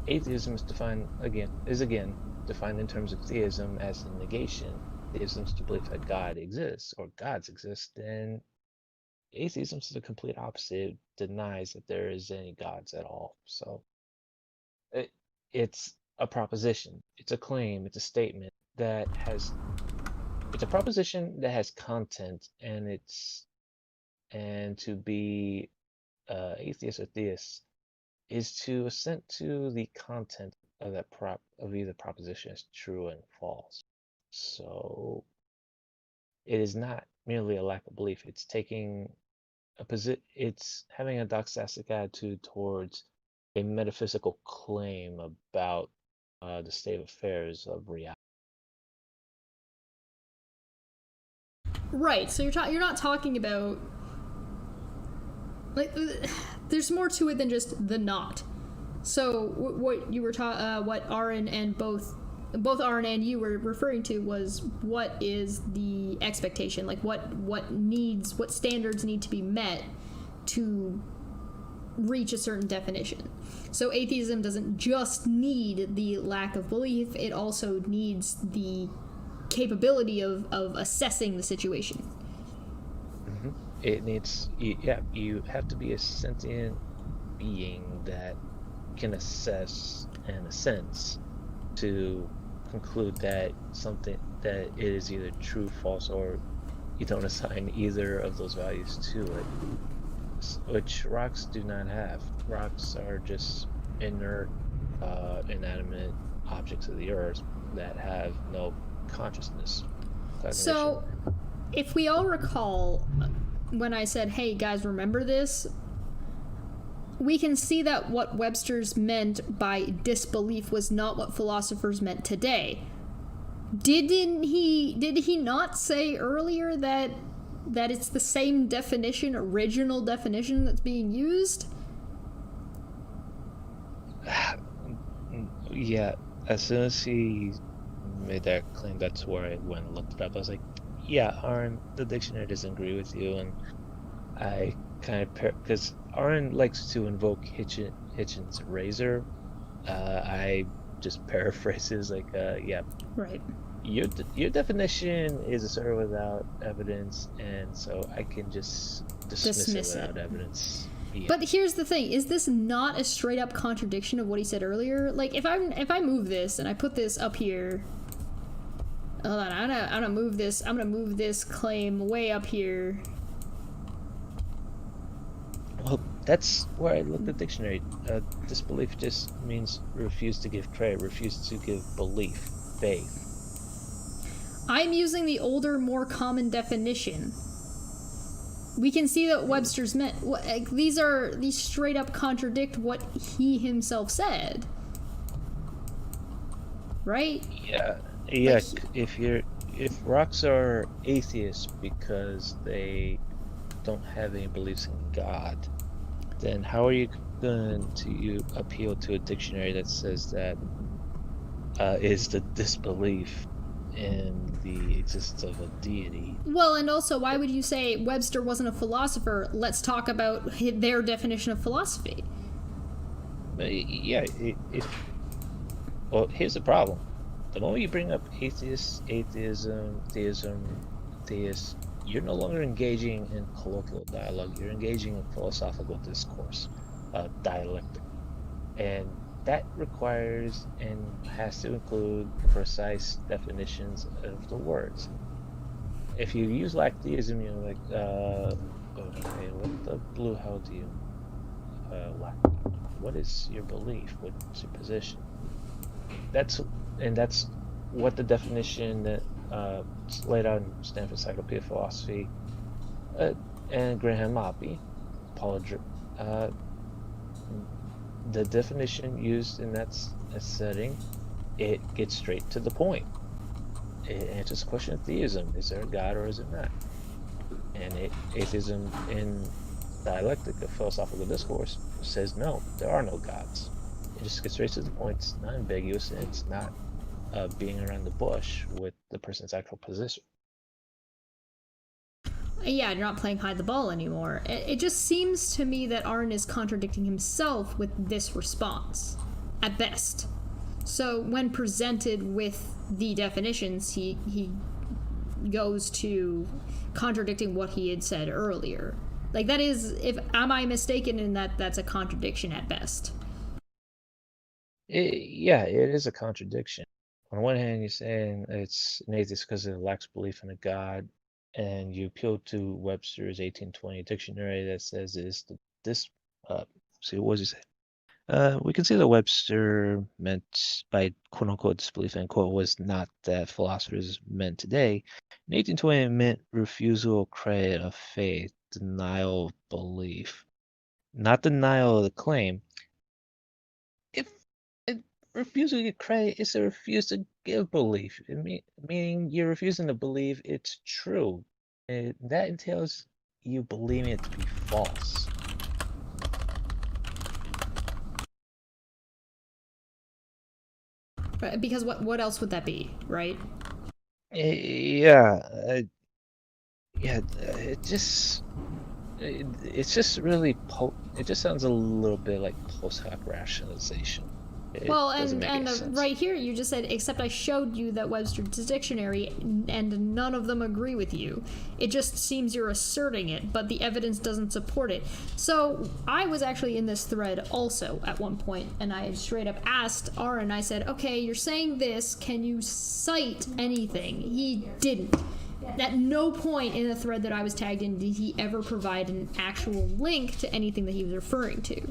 Atheism is defined defined in terms of theism as a negation. Theism is to believe that God exists or gods exist, and atheism is the complete opposite. It denies that there is any gods at all. So it's a proposition. It's a claim. It's a statement that has. It's a proposition that has content, and to be atheist or theist is to assent to the content of either proposition as true and false. So it is not merely a lack of belief. It's taking it's having a doxastic attitude towards a metaphysical claim about the state of affairs of reality. Right. So you're not talking about, like, there's more to it than just the not. So what you were what Aaron and both Aaron and you were referring to was what is the expectation, like what standards need to be met to reach a certain definition. So atheism doesn't just need the lack of belief, it also needs the capability of assessing the situation. Mm-hmm. It needs, you have to be a sentient being that can assess and assents to conclude that something that it is either true, false, or you don't assign either of those values to it, which rocks do not have. Rocks are just inert, inanimate objects of the earth that have no consciousness. So, if we all recall when I said, hey guys, remember this, we can see that what Webster's meant by disbelief was not what philosophers meant today. Did he not say earlier that it's the same definition, original definition, that's being used? Yeah, as soon as he made that claim, that's where I went and looked it up. I was like, yeah, Aaron, the dictionary doesn't agree with you, and I kind of because Aaron likes to invoke Hitchens' razor. I just paraphrases like, yeah, right. Your definition is asserted without evidence, and so I can just dismiss it without evidence. Yeah. But here's the thing: is this not a straight up contradiction of what he said earlier? Like, if I move this and I put this up here. Hold on, I'm gonna move this. I'm gonna move this claim way up here. Well, that's where I looked at the dictionary. Disbelief just means refuse to give credit, refuse to give belief, faith. I'm using the older, more common definition. We can see that Webster's meant these straight up contradict what he himself said, right? Yeah. If rocks are atheists because they don't have any beliefs in God, then how are you going to appeal to a dictionary that says that is the disbelief in the existence of a deity? Well, and also, why would you say Webster wasn't a philosopher? Let's talk about their definition of philosophy. Yeah, well, here's the problem. The moment you bring up atheism, theist, you're no longer engaging in colloquial dialogue. You're engaging in philosophical discourse, dialectic. And that requires and has to include precise definitions of the words. if you use lack theism, you're like, okay, what the blue hell do you lack? What is your belief? What's your position? That's what the definition that is laid out in Stanford Encyclopedia of Philosophy and Graham Oppie, the definition used in that setting, it gets straight to the point. It answers the question of theism: is there a God or is it not? And atheism in dialectic of philosophical discourse says no, there are no gods. It just gets straight to the point. It's not ambiguous. And it's not being around the bush with the person's actual position. Yeah, you're not playing hide the ball anymore. It just seems to me that Arn is contradicting himself with this response, at best. So when presented with the definitions, he goes to contradicting what he had said earlier. Like, that is, am I mistaken in that's a contradiction at best? Yeah, it is a contradiction. On one hand, you're saying it's an atheist because it lacks belief in a God, and you appeal to Webster's 1820 dictionary that says see, what does he say? We can see that Webster meant by quote unquote disbelief end quote was not that philosophers meant today. In 1820, it meant refusal of credit of faith, denial of belief, not denial of the claim. If a refusal to give credit is a refuse to give belief, meaning you're refusing to believe it's true. That entails you believing it to be false. Because what else would that be, right? Yeah, it's just really it just sounds a little bit like post hoc rationalization. Well, and right here you just said, except I showed you that Webster's dictionary and none of them agree with you. It just seems you're asserting it, but the evidence doesn't support it. So I was actually in this thread also at one point, and I had straight up asked Aaron, I said, okay, you're saying this, can you cite anything? He didn't. At no point in the thread that I was tagged in did he ever provide an actual link to anything that he was referring to.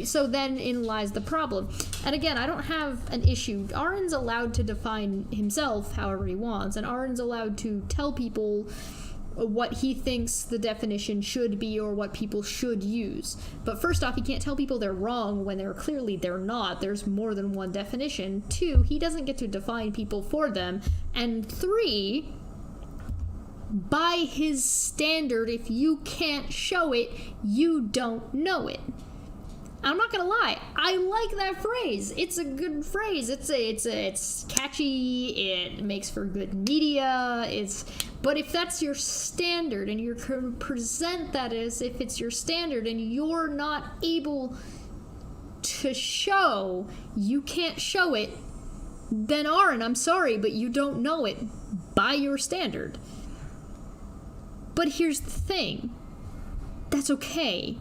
So then in lies the problem. And again, I don't have an issue. Aaron's allowed to define himself however he wants, and Aaron's allowed to tell people what he thinks the definition should be or what people should use. But first off, he can't tell people they're wrong when they're not. There's more than one definition. 2, he doesn't get to define people for them. And 3, by his standard, if you can't show it, you don't know it. I'm not gonna lie, I like that phrase. It's a good phrase. It's catchy. It makes for good media. But if that's your standard and you're gonna present that as if it's your standard and you're not able to show, you can't show it, then Aaron, I'm sorry, but you don't know it by your standard. But here's the thing. That's okay.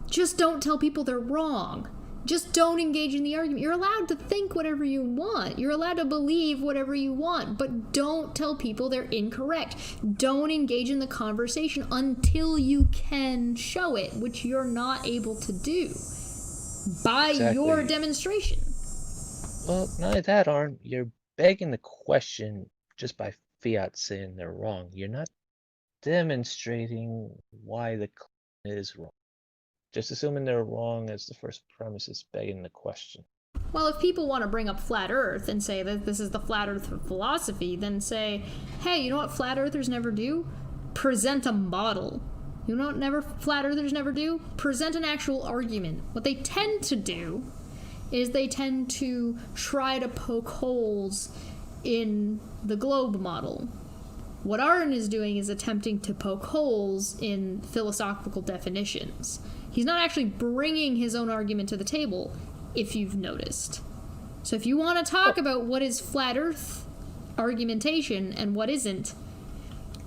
Just don't tell people they're wrong. Just don't engage in the argument. You're allowed to think whatever you want. You're allowed to believe whatever you want, but don't tell people they're incorrect. Don't engage in the conversation until you can show it, which you're not able to do by your demonstration. Well, not only that, Arn, you're begging the question just by fiat saying they're wrong. You're not demonstrating why the claim is wrong. Just assuming they're wrong as the first premise is begging the question. Well, if people want to bring up flat earth and say that this is the flat earth philosophy, then say, hey, you know what flat earthers never do? Present a model. You know what flat earthers never do? Present an actual argument. What they tend to do is they tend to try to poke holes in the globe model. What Aaron is doing is attempting to poke holes in philosophical definitions. He's not actually bringing his own argument to the table, if you've noticed. So if you want to talk about what is flat earth argumentation and what isn't,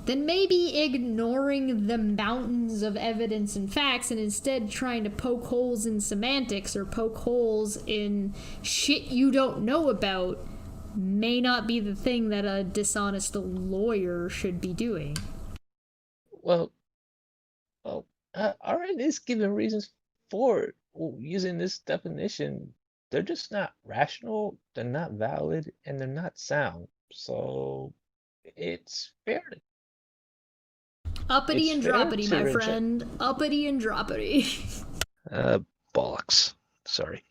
then maybe ignoring the mountains of evidence and facts and instead trying to poke holes in semantics or poke holes in shit you don't know about may not be the thing that a dishonest lawyer should be doing. Well, Aaron is given reasons for using this definition. They're just not rational, they're not valid, and they're not sound. So it's fair to Uppity It's and fair droppity, to my reject- friend. Uppity and droppity. bollocks. Sorry.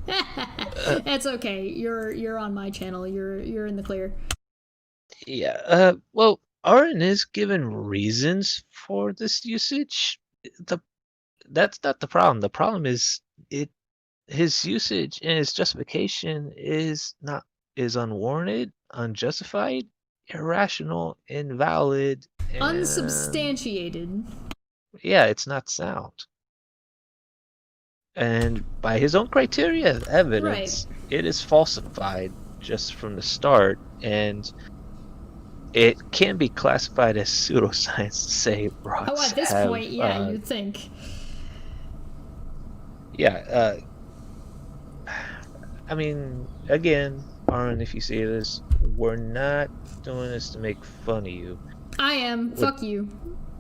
It's okay. You're on my channel. You're in the clear. Yeah, well, Aaron is given reasons for this usage. That's not the problem. The problem is his usage and his justification is unwarranted, unjustified, irrational, invalid, and Unsubstantiated. yeah, it's not sound. And by his own criteria of evidence, it is falsified just from the start, and it can be classified as pseudoscience to say rocks Oh, at this have, point, yeah, you'd think. Yeah, I mean, again, Aaron, if you see this, we're not doing this to make fun of you. I am. Fuck you.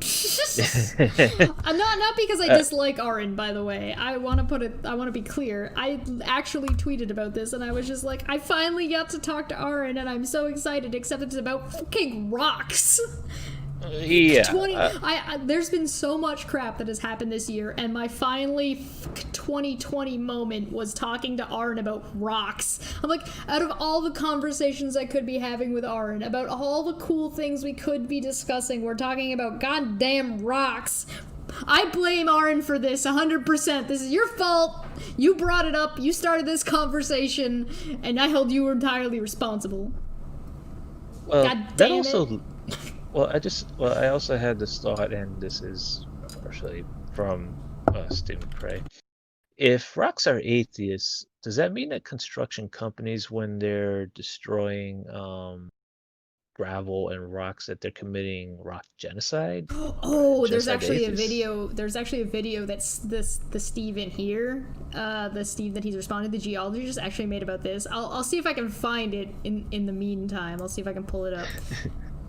Not because I dislike Aaron, by the way. I want to be clear. I actually tweeted about this, and I was just like, I finally got to talk to Aaron, and I'm so excited, except it's about fucking rocks. Yeah. There's been so much crap that has happened this year, and my finally 2020 moment was talking to Aaron about rocks. I'm like, out of all the conversations I could be having with Aaron about all the cool things we could be discussing, we're talking about goddamn rocks. I blame Aaron for this 100%. This is your fault. You brought it up. You started this conversation, and I held you entirely responsible. Well, God that damn also. it. I also had this thought, and this is partially from Stephen Cray. If rocks are atheists, does that mean that construction companies, when they're destroying gravel and rocks, that they're committing rock genocide? Oh, there's Genocide actually a atheists? video. There's actually a video that's the Steve in here, the Steve that he's responded, the geologist, actually made about this. I'll see if I can find it in the meantime. I'll see if I can pull it up.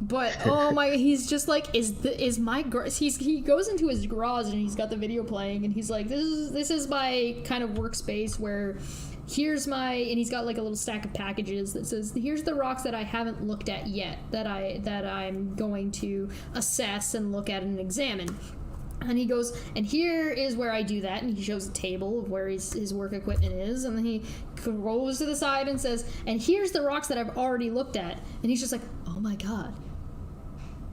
But oh my, he's just like, he goes into his garage and he's got the video playing and he's like, this is my kind of workspace where here's my, and he's got like a little stack of packages that says, here's the rocks that I haven't looked at yet that I'm going to assess and look at and examine. And he goes, and here is where I do that, and he shows a table of where his work equipment is, and then he rolls to the side and says, and here's the rocks that I've already looked at. And he's just like, oh my god,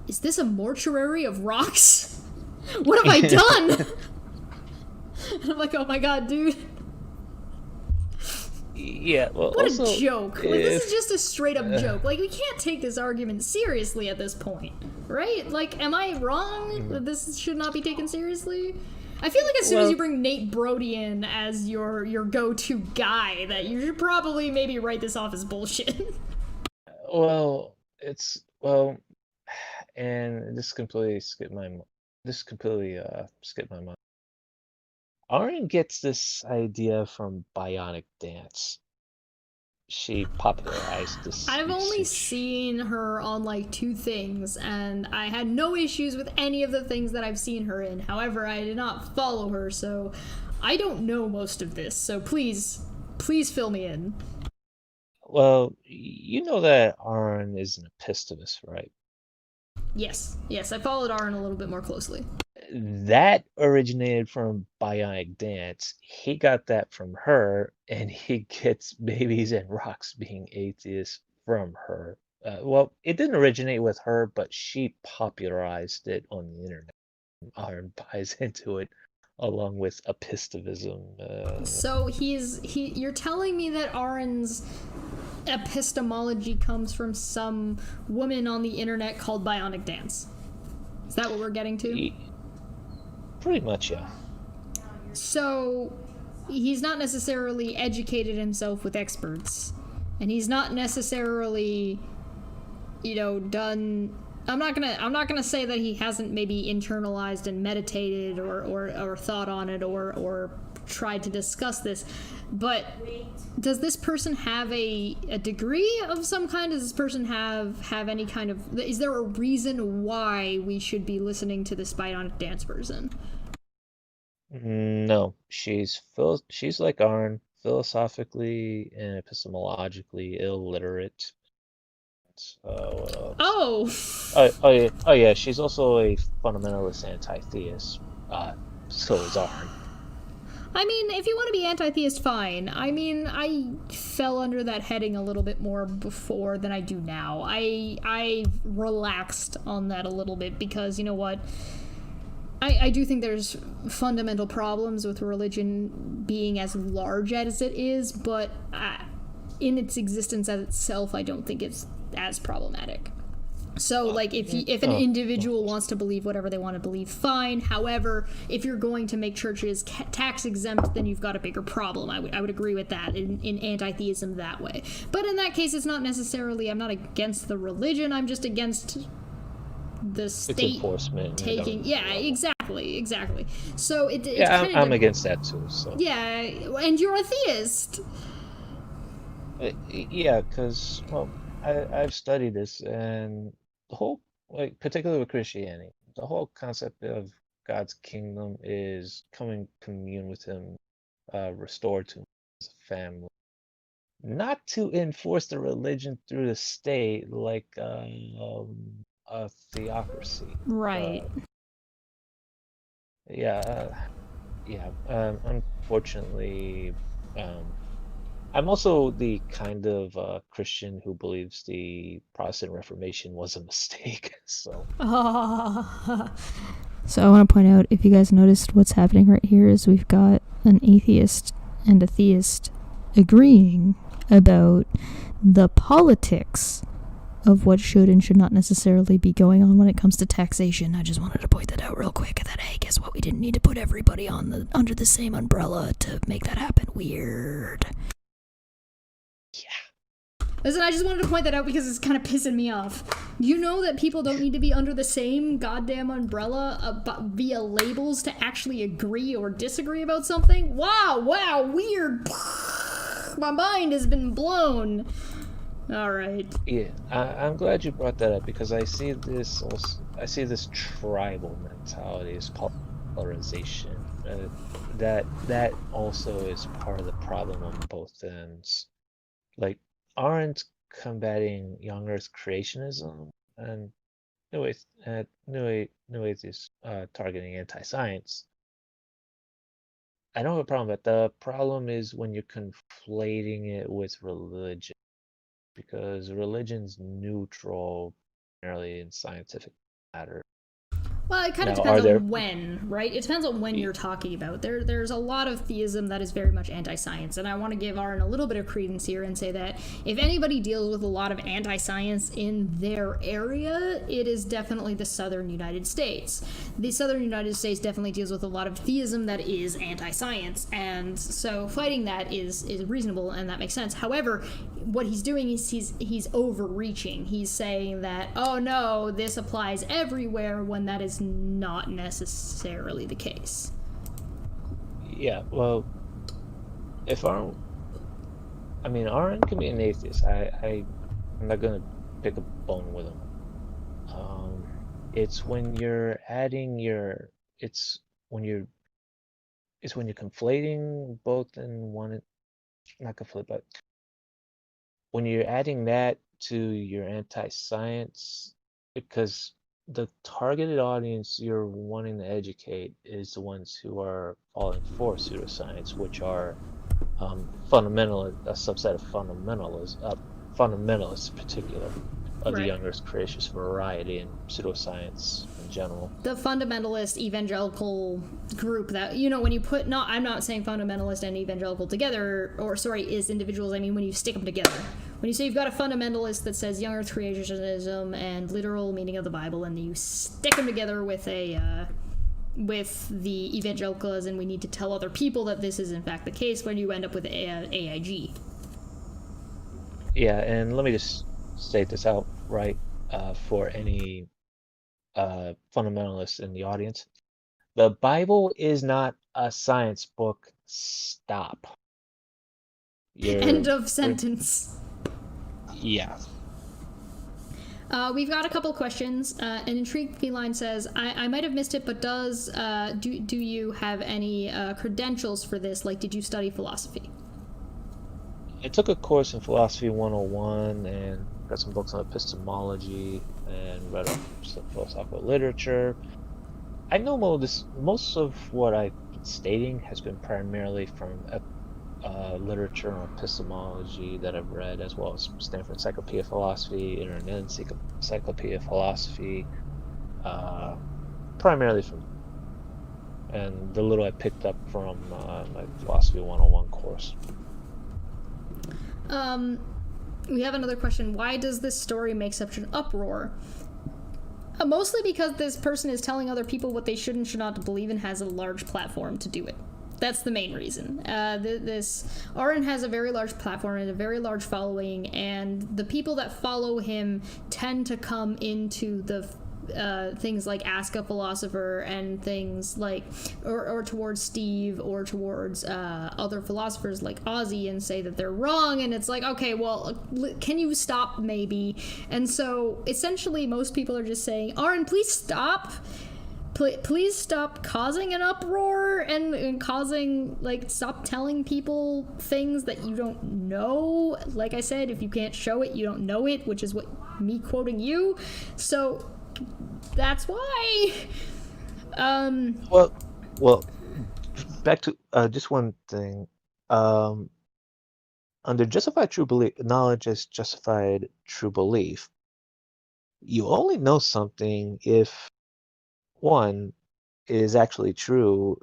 is this a mortuary of rocks? What have I done? And I'm like, oh my god, dude. Yeah, well, What also, a joke. Like, this is just a straight up joke. Like, we can't take this argument seriously at this point, right? Like, am I wrong that this should not be taken seriously? I feel like as soon as you bring Nate Brody in as your go-to guy, that you should probably maybe write this off as bullshit. And this completely skipped my mind. Aaron gets this idea from Bionic Dance. She popularized this. I've only usage. seen her on like 2 things, and I had no issues with any of the things that I've seen her in. However, I did not follow her, so I don't know most of this. So please fill me in. Well, you know that Aaron is an epistemist, right? Yes, I followed Aaron a little bit more closely. That originated from Bionic Dance. He got that from her, and he gets babies and rocks being atheists from her. Well, it didn't originate with her, but she popularized it on the internet. Aaron buys into it along with epistemism. So you're telling me that Aaron's epistemology comes from some woman on the internet called Bionic Dance? Is that what we're getting to? Pretty much, yeah. So he's not necessarily educated himself with experts, and he's not necessarily, done. I'm not gonna say that he hasn't maybe internalized and meditated or thought on it or tried to discuss this, but does this person have a degree of some kind? Does this person have any kind of... Is there a reason why we should be listening to this bionic dance person? No, she's like Arn, philosophically and epistemologically illiterate. What else? Oh yeah, she's also a fundamentalist anti-theist. So is Arn. I mean, if you want to be anti-theist, fine. I mean, I fell under that heading a little bit more before than I do now. I relaxed on that a little bit because, you know what? I do think there's fundamental problems with religion being as large as it is, but in its existence as itself, I don't think it's as problematic. So, like, if an individual wants to believe whatever they want to believe, fine. However, if you're going to make churches tax exempt, then you've got a bigger problem. I would agree with that in anti-theism that way. But in that case, it's not necessarily, I'm not against the religion, I'm just against the state enforcement taking... Yeah, exactly. So it's I'm against that too. So yeah, and you're a theist. Yeah, because, well, I've studied this, and the whole, like, particularly with Christianity, the whole concept of God's kingdom is coming commune with Him, restored to Him as a family, not to enforce the religion through the state like a theocracy. Right. Unfortunately, I'm also the kind of Christian who believes the Protestant Reformation was a mistake. So So I want to point out, if you guys noticed, what's happening right here is we've got an atheist and a theist agreeing about the politics of what should and should not necessarily be going on when it comes to taxation. I just wanted to point that out real quick, that, hey, guess what? We didn't need to put everybody under the same umbrella to make that happen. Weird. yeah. Listen, I just wanted to point that out because it's kind of pissing me off. You know that people don't need to be under the same goddamn umbrella via labels to actually agree or disagree about something? Wow, weird. My mind has been blown. All right. Yeah, I'm glad you brought that up, because I see this tribal mentality, this polarization. That also is part of the problem on both ends. Like, aren't combating young Earth creationism and New Atheists targeting anti-science. I don't have a problem, but the problem is when you're conflating it with religion, because religion's neutral primarily in scientific matter. Well, it kind of depends on when, right? It depends on when you're talking about. There's a lot of theism that is very much anti-science, and I want to give Aaron a little bit of credence here and say that if anybody deals with a lot of anti-science in their area, it is definitely the southern United States. The southern United States definitely deals with a lot of theism that is anti-science, and so fighting that is reasonable, and that makes sense. However, what he's doing is he's overreaching. He's saying that, oh no, this applies everywhere, when that is not necessarily the case. Yeah, well, if Aaron can be an atheist. I'm not gonna pick a bone with him. It's when you're conflating both in one, not conflate, but when you're adding that to your anti-science, because the targeted audience you're wanting to educate is the ones who are falling for pseudoscience, which are a subset of fundamentalists in particular, of the young Earth creationist variety, and pseudoscience in general. The fundamentalist evangelical group that, you know, when you put, I'm not saying fundamentalist and evangelical together, is individuals. I mean, when you stick them together. When you say you've got a fundamentalist that says young Earth creationism and literal meaning of the Bible, and you stick them together with with the evangelicals, and we need to tell other people that this is in fact the case, when you end up with AIG. Yeah, and let me just state this out right for any fundamentalists in the audience. The Bible is not a science book. Stop. End of sentence. Yeah. We've got a couple questions. An intrigued feline says, I might have missed it, but do you have any credentials for this? Like, did you study philosophy? I took a course in Philosophy 101 and got some books on epistemology and read up some philosophical literature. I know most of what I've been stating has been primarily from literature and epistemology that I've read, as well as Stanford Encyclopedia of Philosophy, Internet Encyclopedia of Philosophy, primarily from, and the little I picked up from my Philosophy 101 course. We have another question. Why does this story make such an uproar? Mostly because this person is telling other people what they should and should not believe and has a large platform to do it. That's the main reason. This Aaron has a very large platform and a very large following, and the people that follow him tend to come into the things like Ask a Philosopher and things like, or towards Steve or towards other philosophers like Ozzy and say that they're wrong, and it's like, okay, well, can you stop maybe? And so essentially most people are just saying, Aaron, please stop. Please stop causing an uproar and causing, like, stop telling people things that you don't know. Like I said, if you can't show it, you don't know it, which is what me quoting you. So that's why. Well, back to just one thing. Under justified true belief, knowledge is justified true belief. You only know something if one is actually true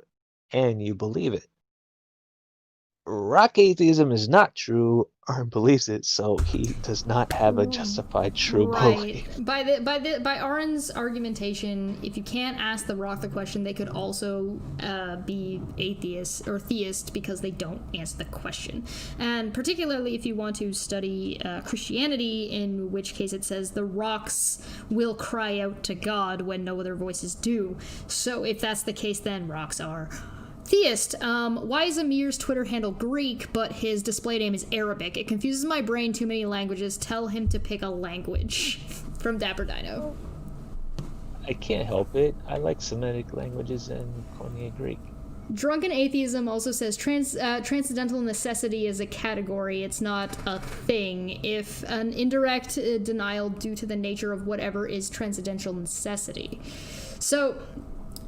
and you believe it. Rock atheism is not true. Arn believes it, so he does not have a justified true belief. By Aaron's argumentation, if you can't ask the Rock the question, they could also be atheist or theist because they don't answer the question. And particularly if you want to study Christianity, in which case it says the rocks will cry out to God when no other voices do. So if that's the case, then rocks are theist. Why is Amir's Twitter handle Greek, but his display name is Arabic? It confuses my brain, too many languages. Tell him to pick a language. From Dapper Dino. I can't help it. I like Semitic languages and Koine Greek. Drunken Atheism also says transcendental necessity is a category. It's not a thing. If an indirect denial due to the nature of whatever is transcendental necessity. So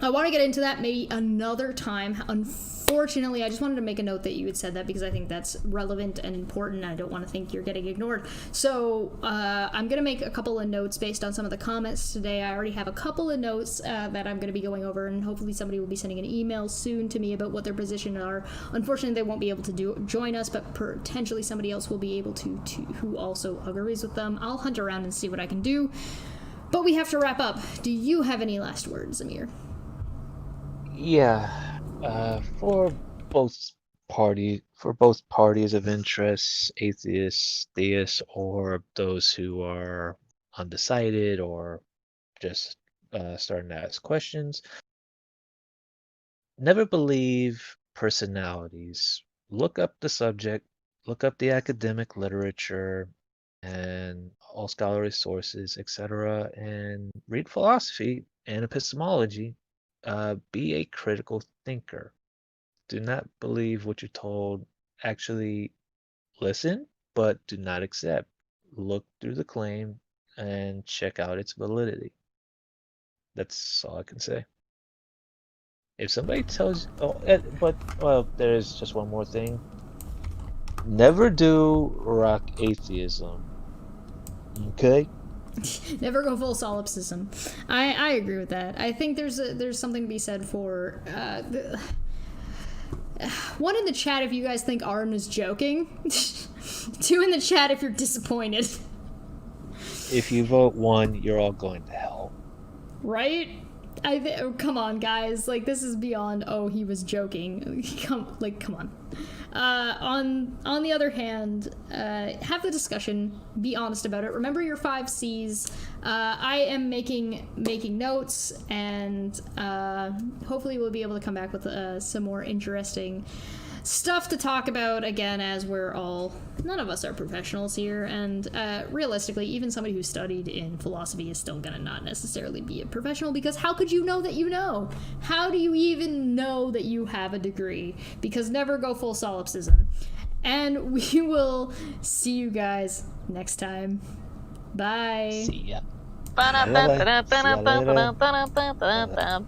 I want to get into that maybe another time. Unfortunately, I just wanted to make a note that you had said that because I think that's relevant and important. I don't want to think you're getting ignored. So I'm going to make a couple of notes based on some of the comments today. I already have a couple of notes that I'm going to be going over, and hopefully somebody will be sending an email soon to me about what their position are. Unfortunately, they won't be able to join us, but potentially somebody else will be able to who also agrees with them. I'll hunt around and see what I can do. But we have to wrap up. Do you have any last words, Amir? Yeah, for both parties of interest, atheists, theists, or those who are undecided or just starting to ask questions, never believe personalities. Look up the subject, look up the academic literature and all scholarly sources, etc., and read philosophy and epistemology. Be a critical thinker. Do not believe what you're told. Actually listen, but do not accept. Look through the claim and check out its validity. That's all I can say. If somebody tells there is just one more thing. Never do rock atheism. Okay? Never go full solipsism. I agree with that. I think there's something to be said for one in the chat if you guys think Arn is joking. Two in the chat if you're disappointed. If you vote one, you're all going to hell. Right? Come on, guys. Like, this is beyond, oh, he was joking. Come on. On the other hand, have the discussion. Be honest about it. Remember your 5 C's. I am making notes, and hopefully we'll be able to come back with some more interesting stuff to talk about again, as none of us are professionals here, and realistically, even somebody who studied in philosophy is still gonna not necessarily be a professional, because how could you know that you know? How do you even know that you have a degree? Because never go full solipsism. And we will see you guys next time. Bye. See ya. Ba-da-ba-da-ba-da-ba-da-ba-da-ba-da-ba-da.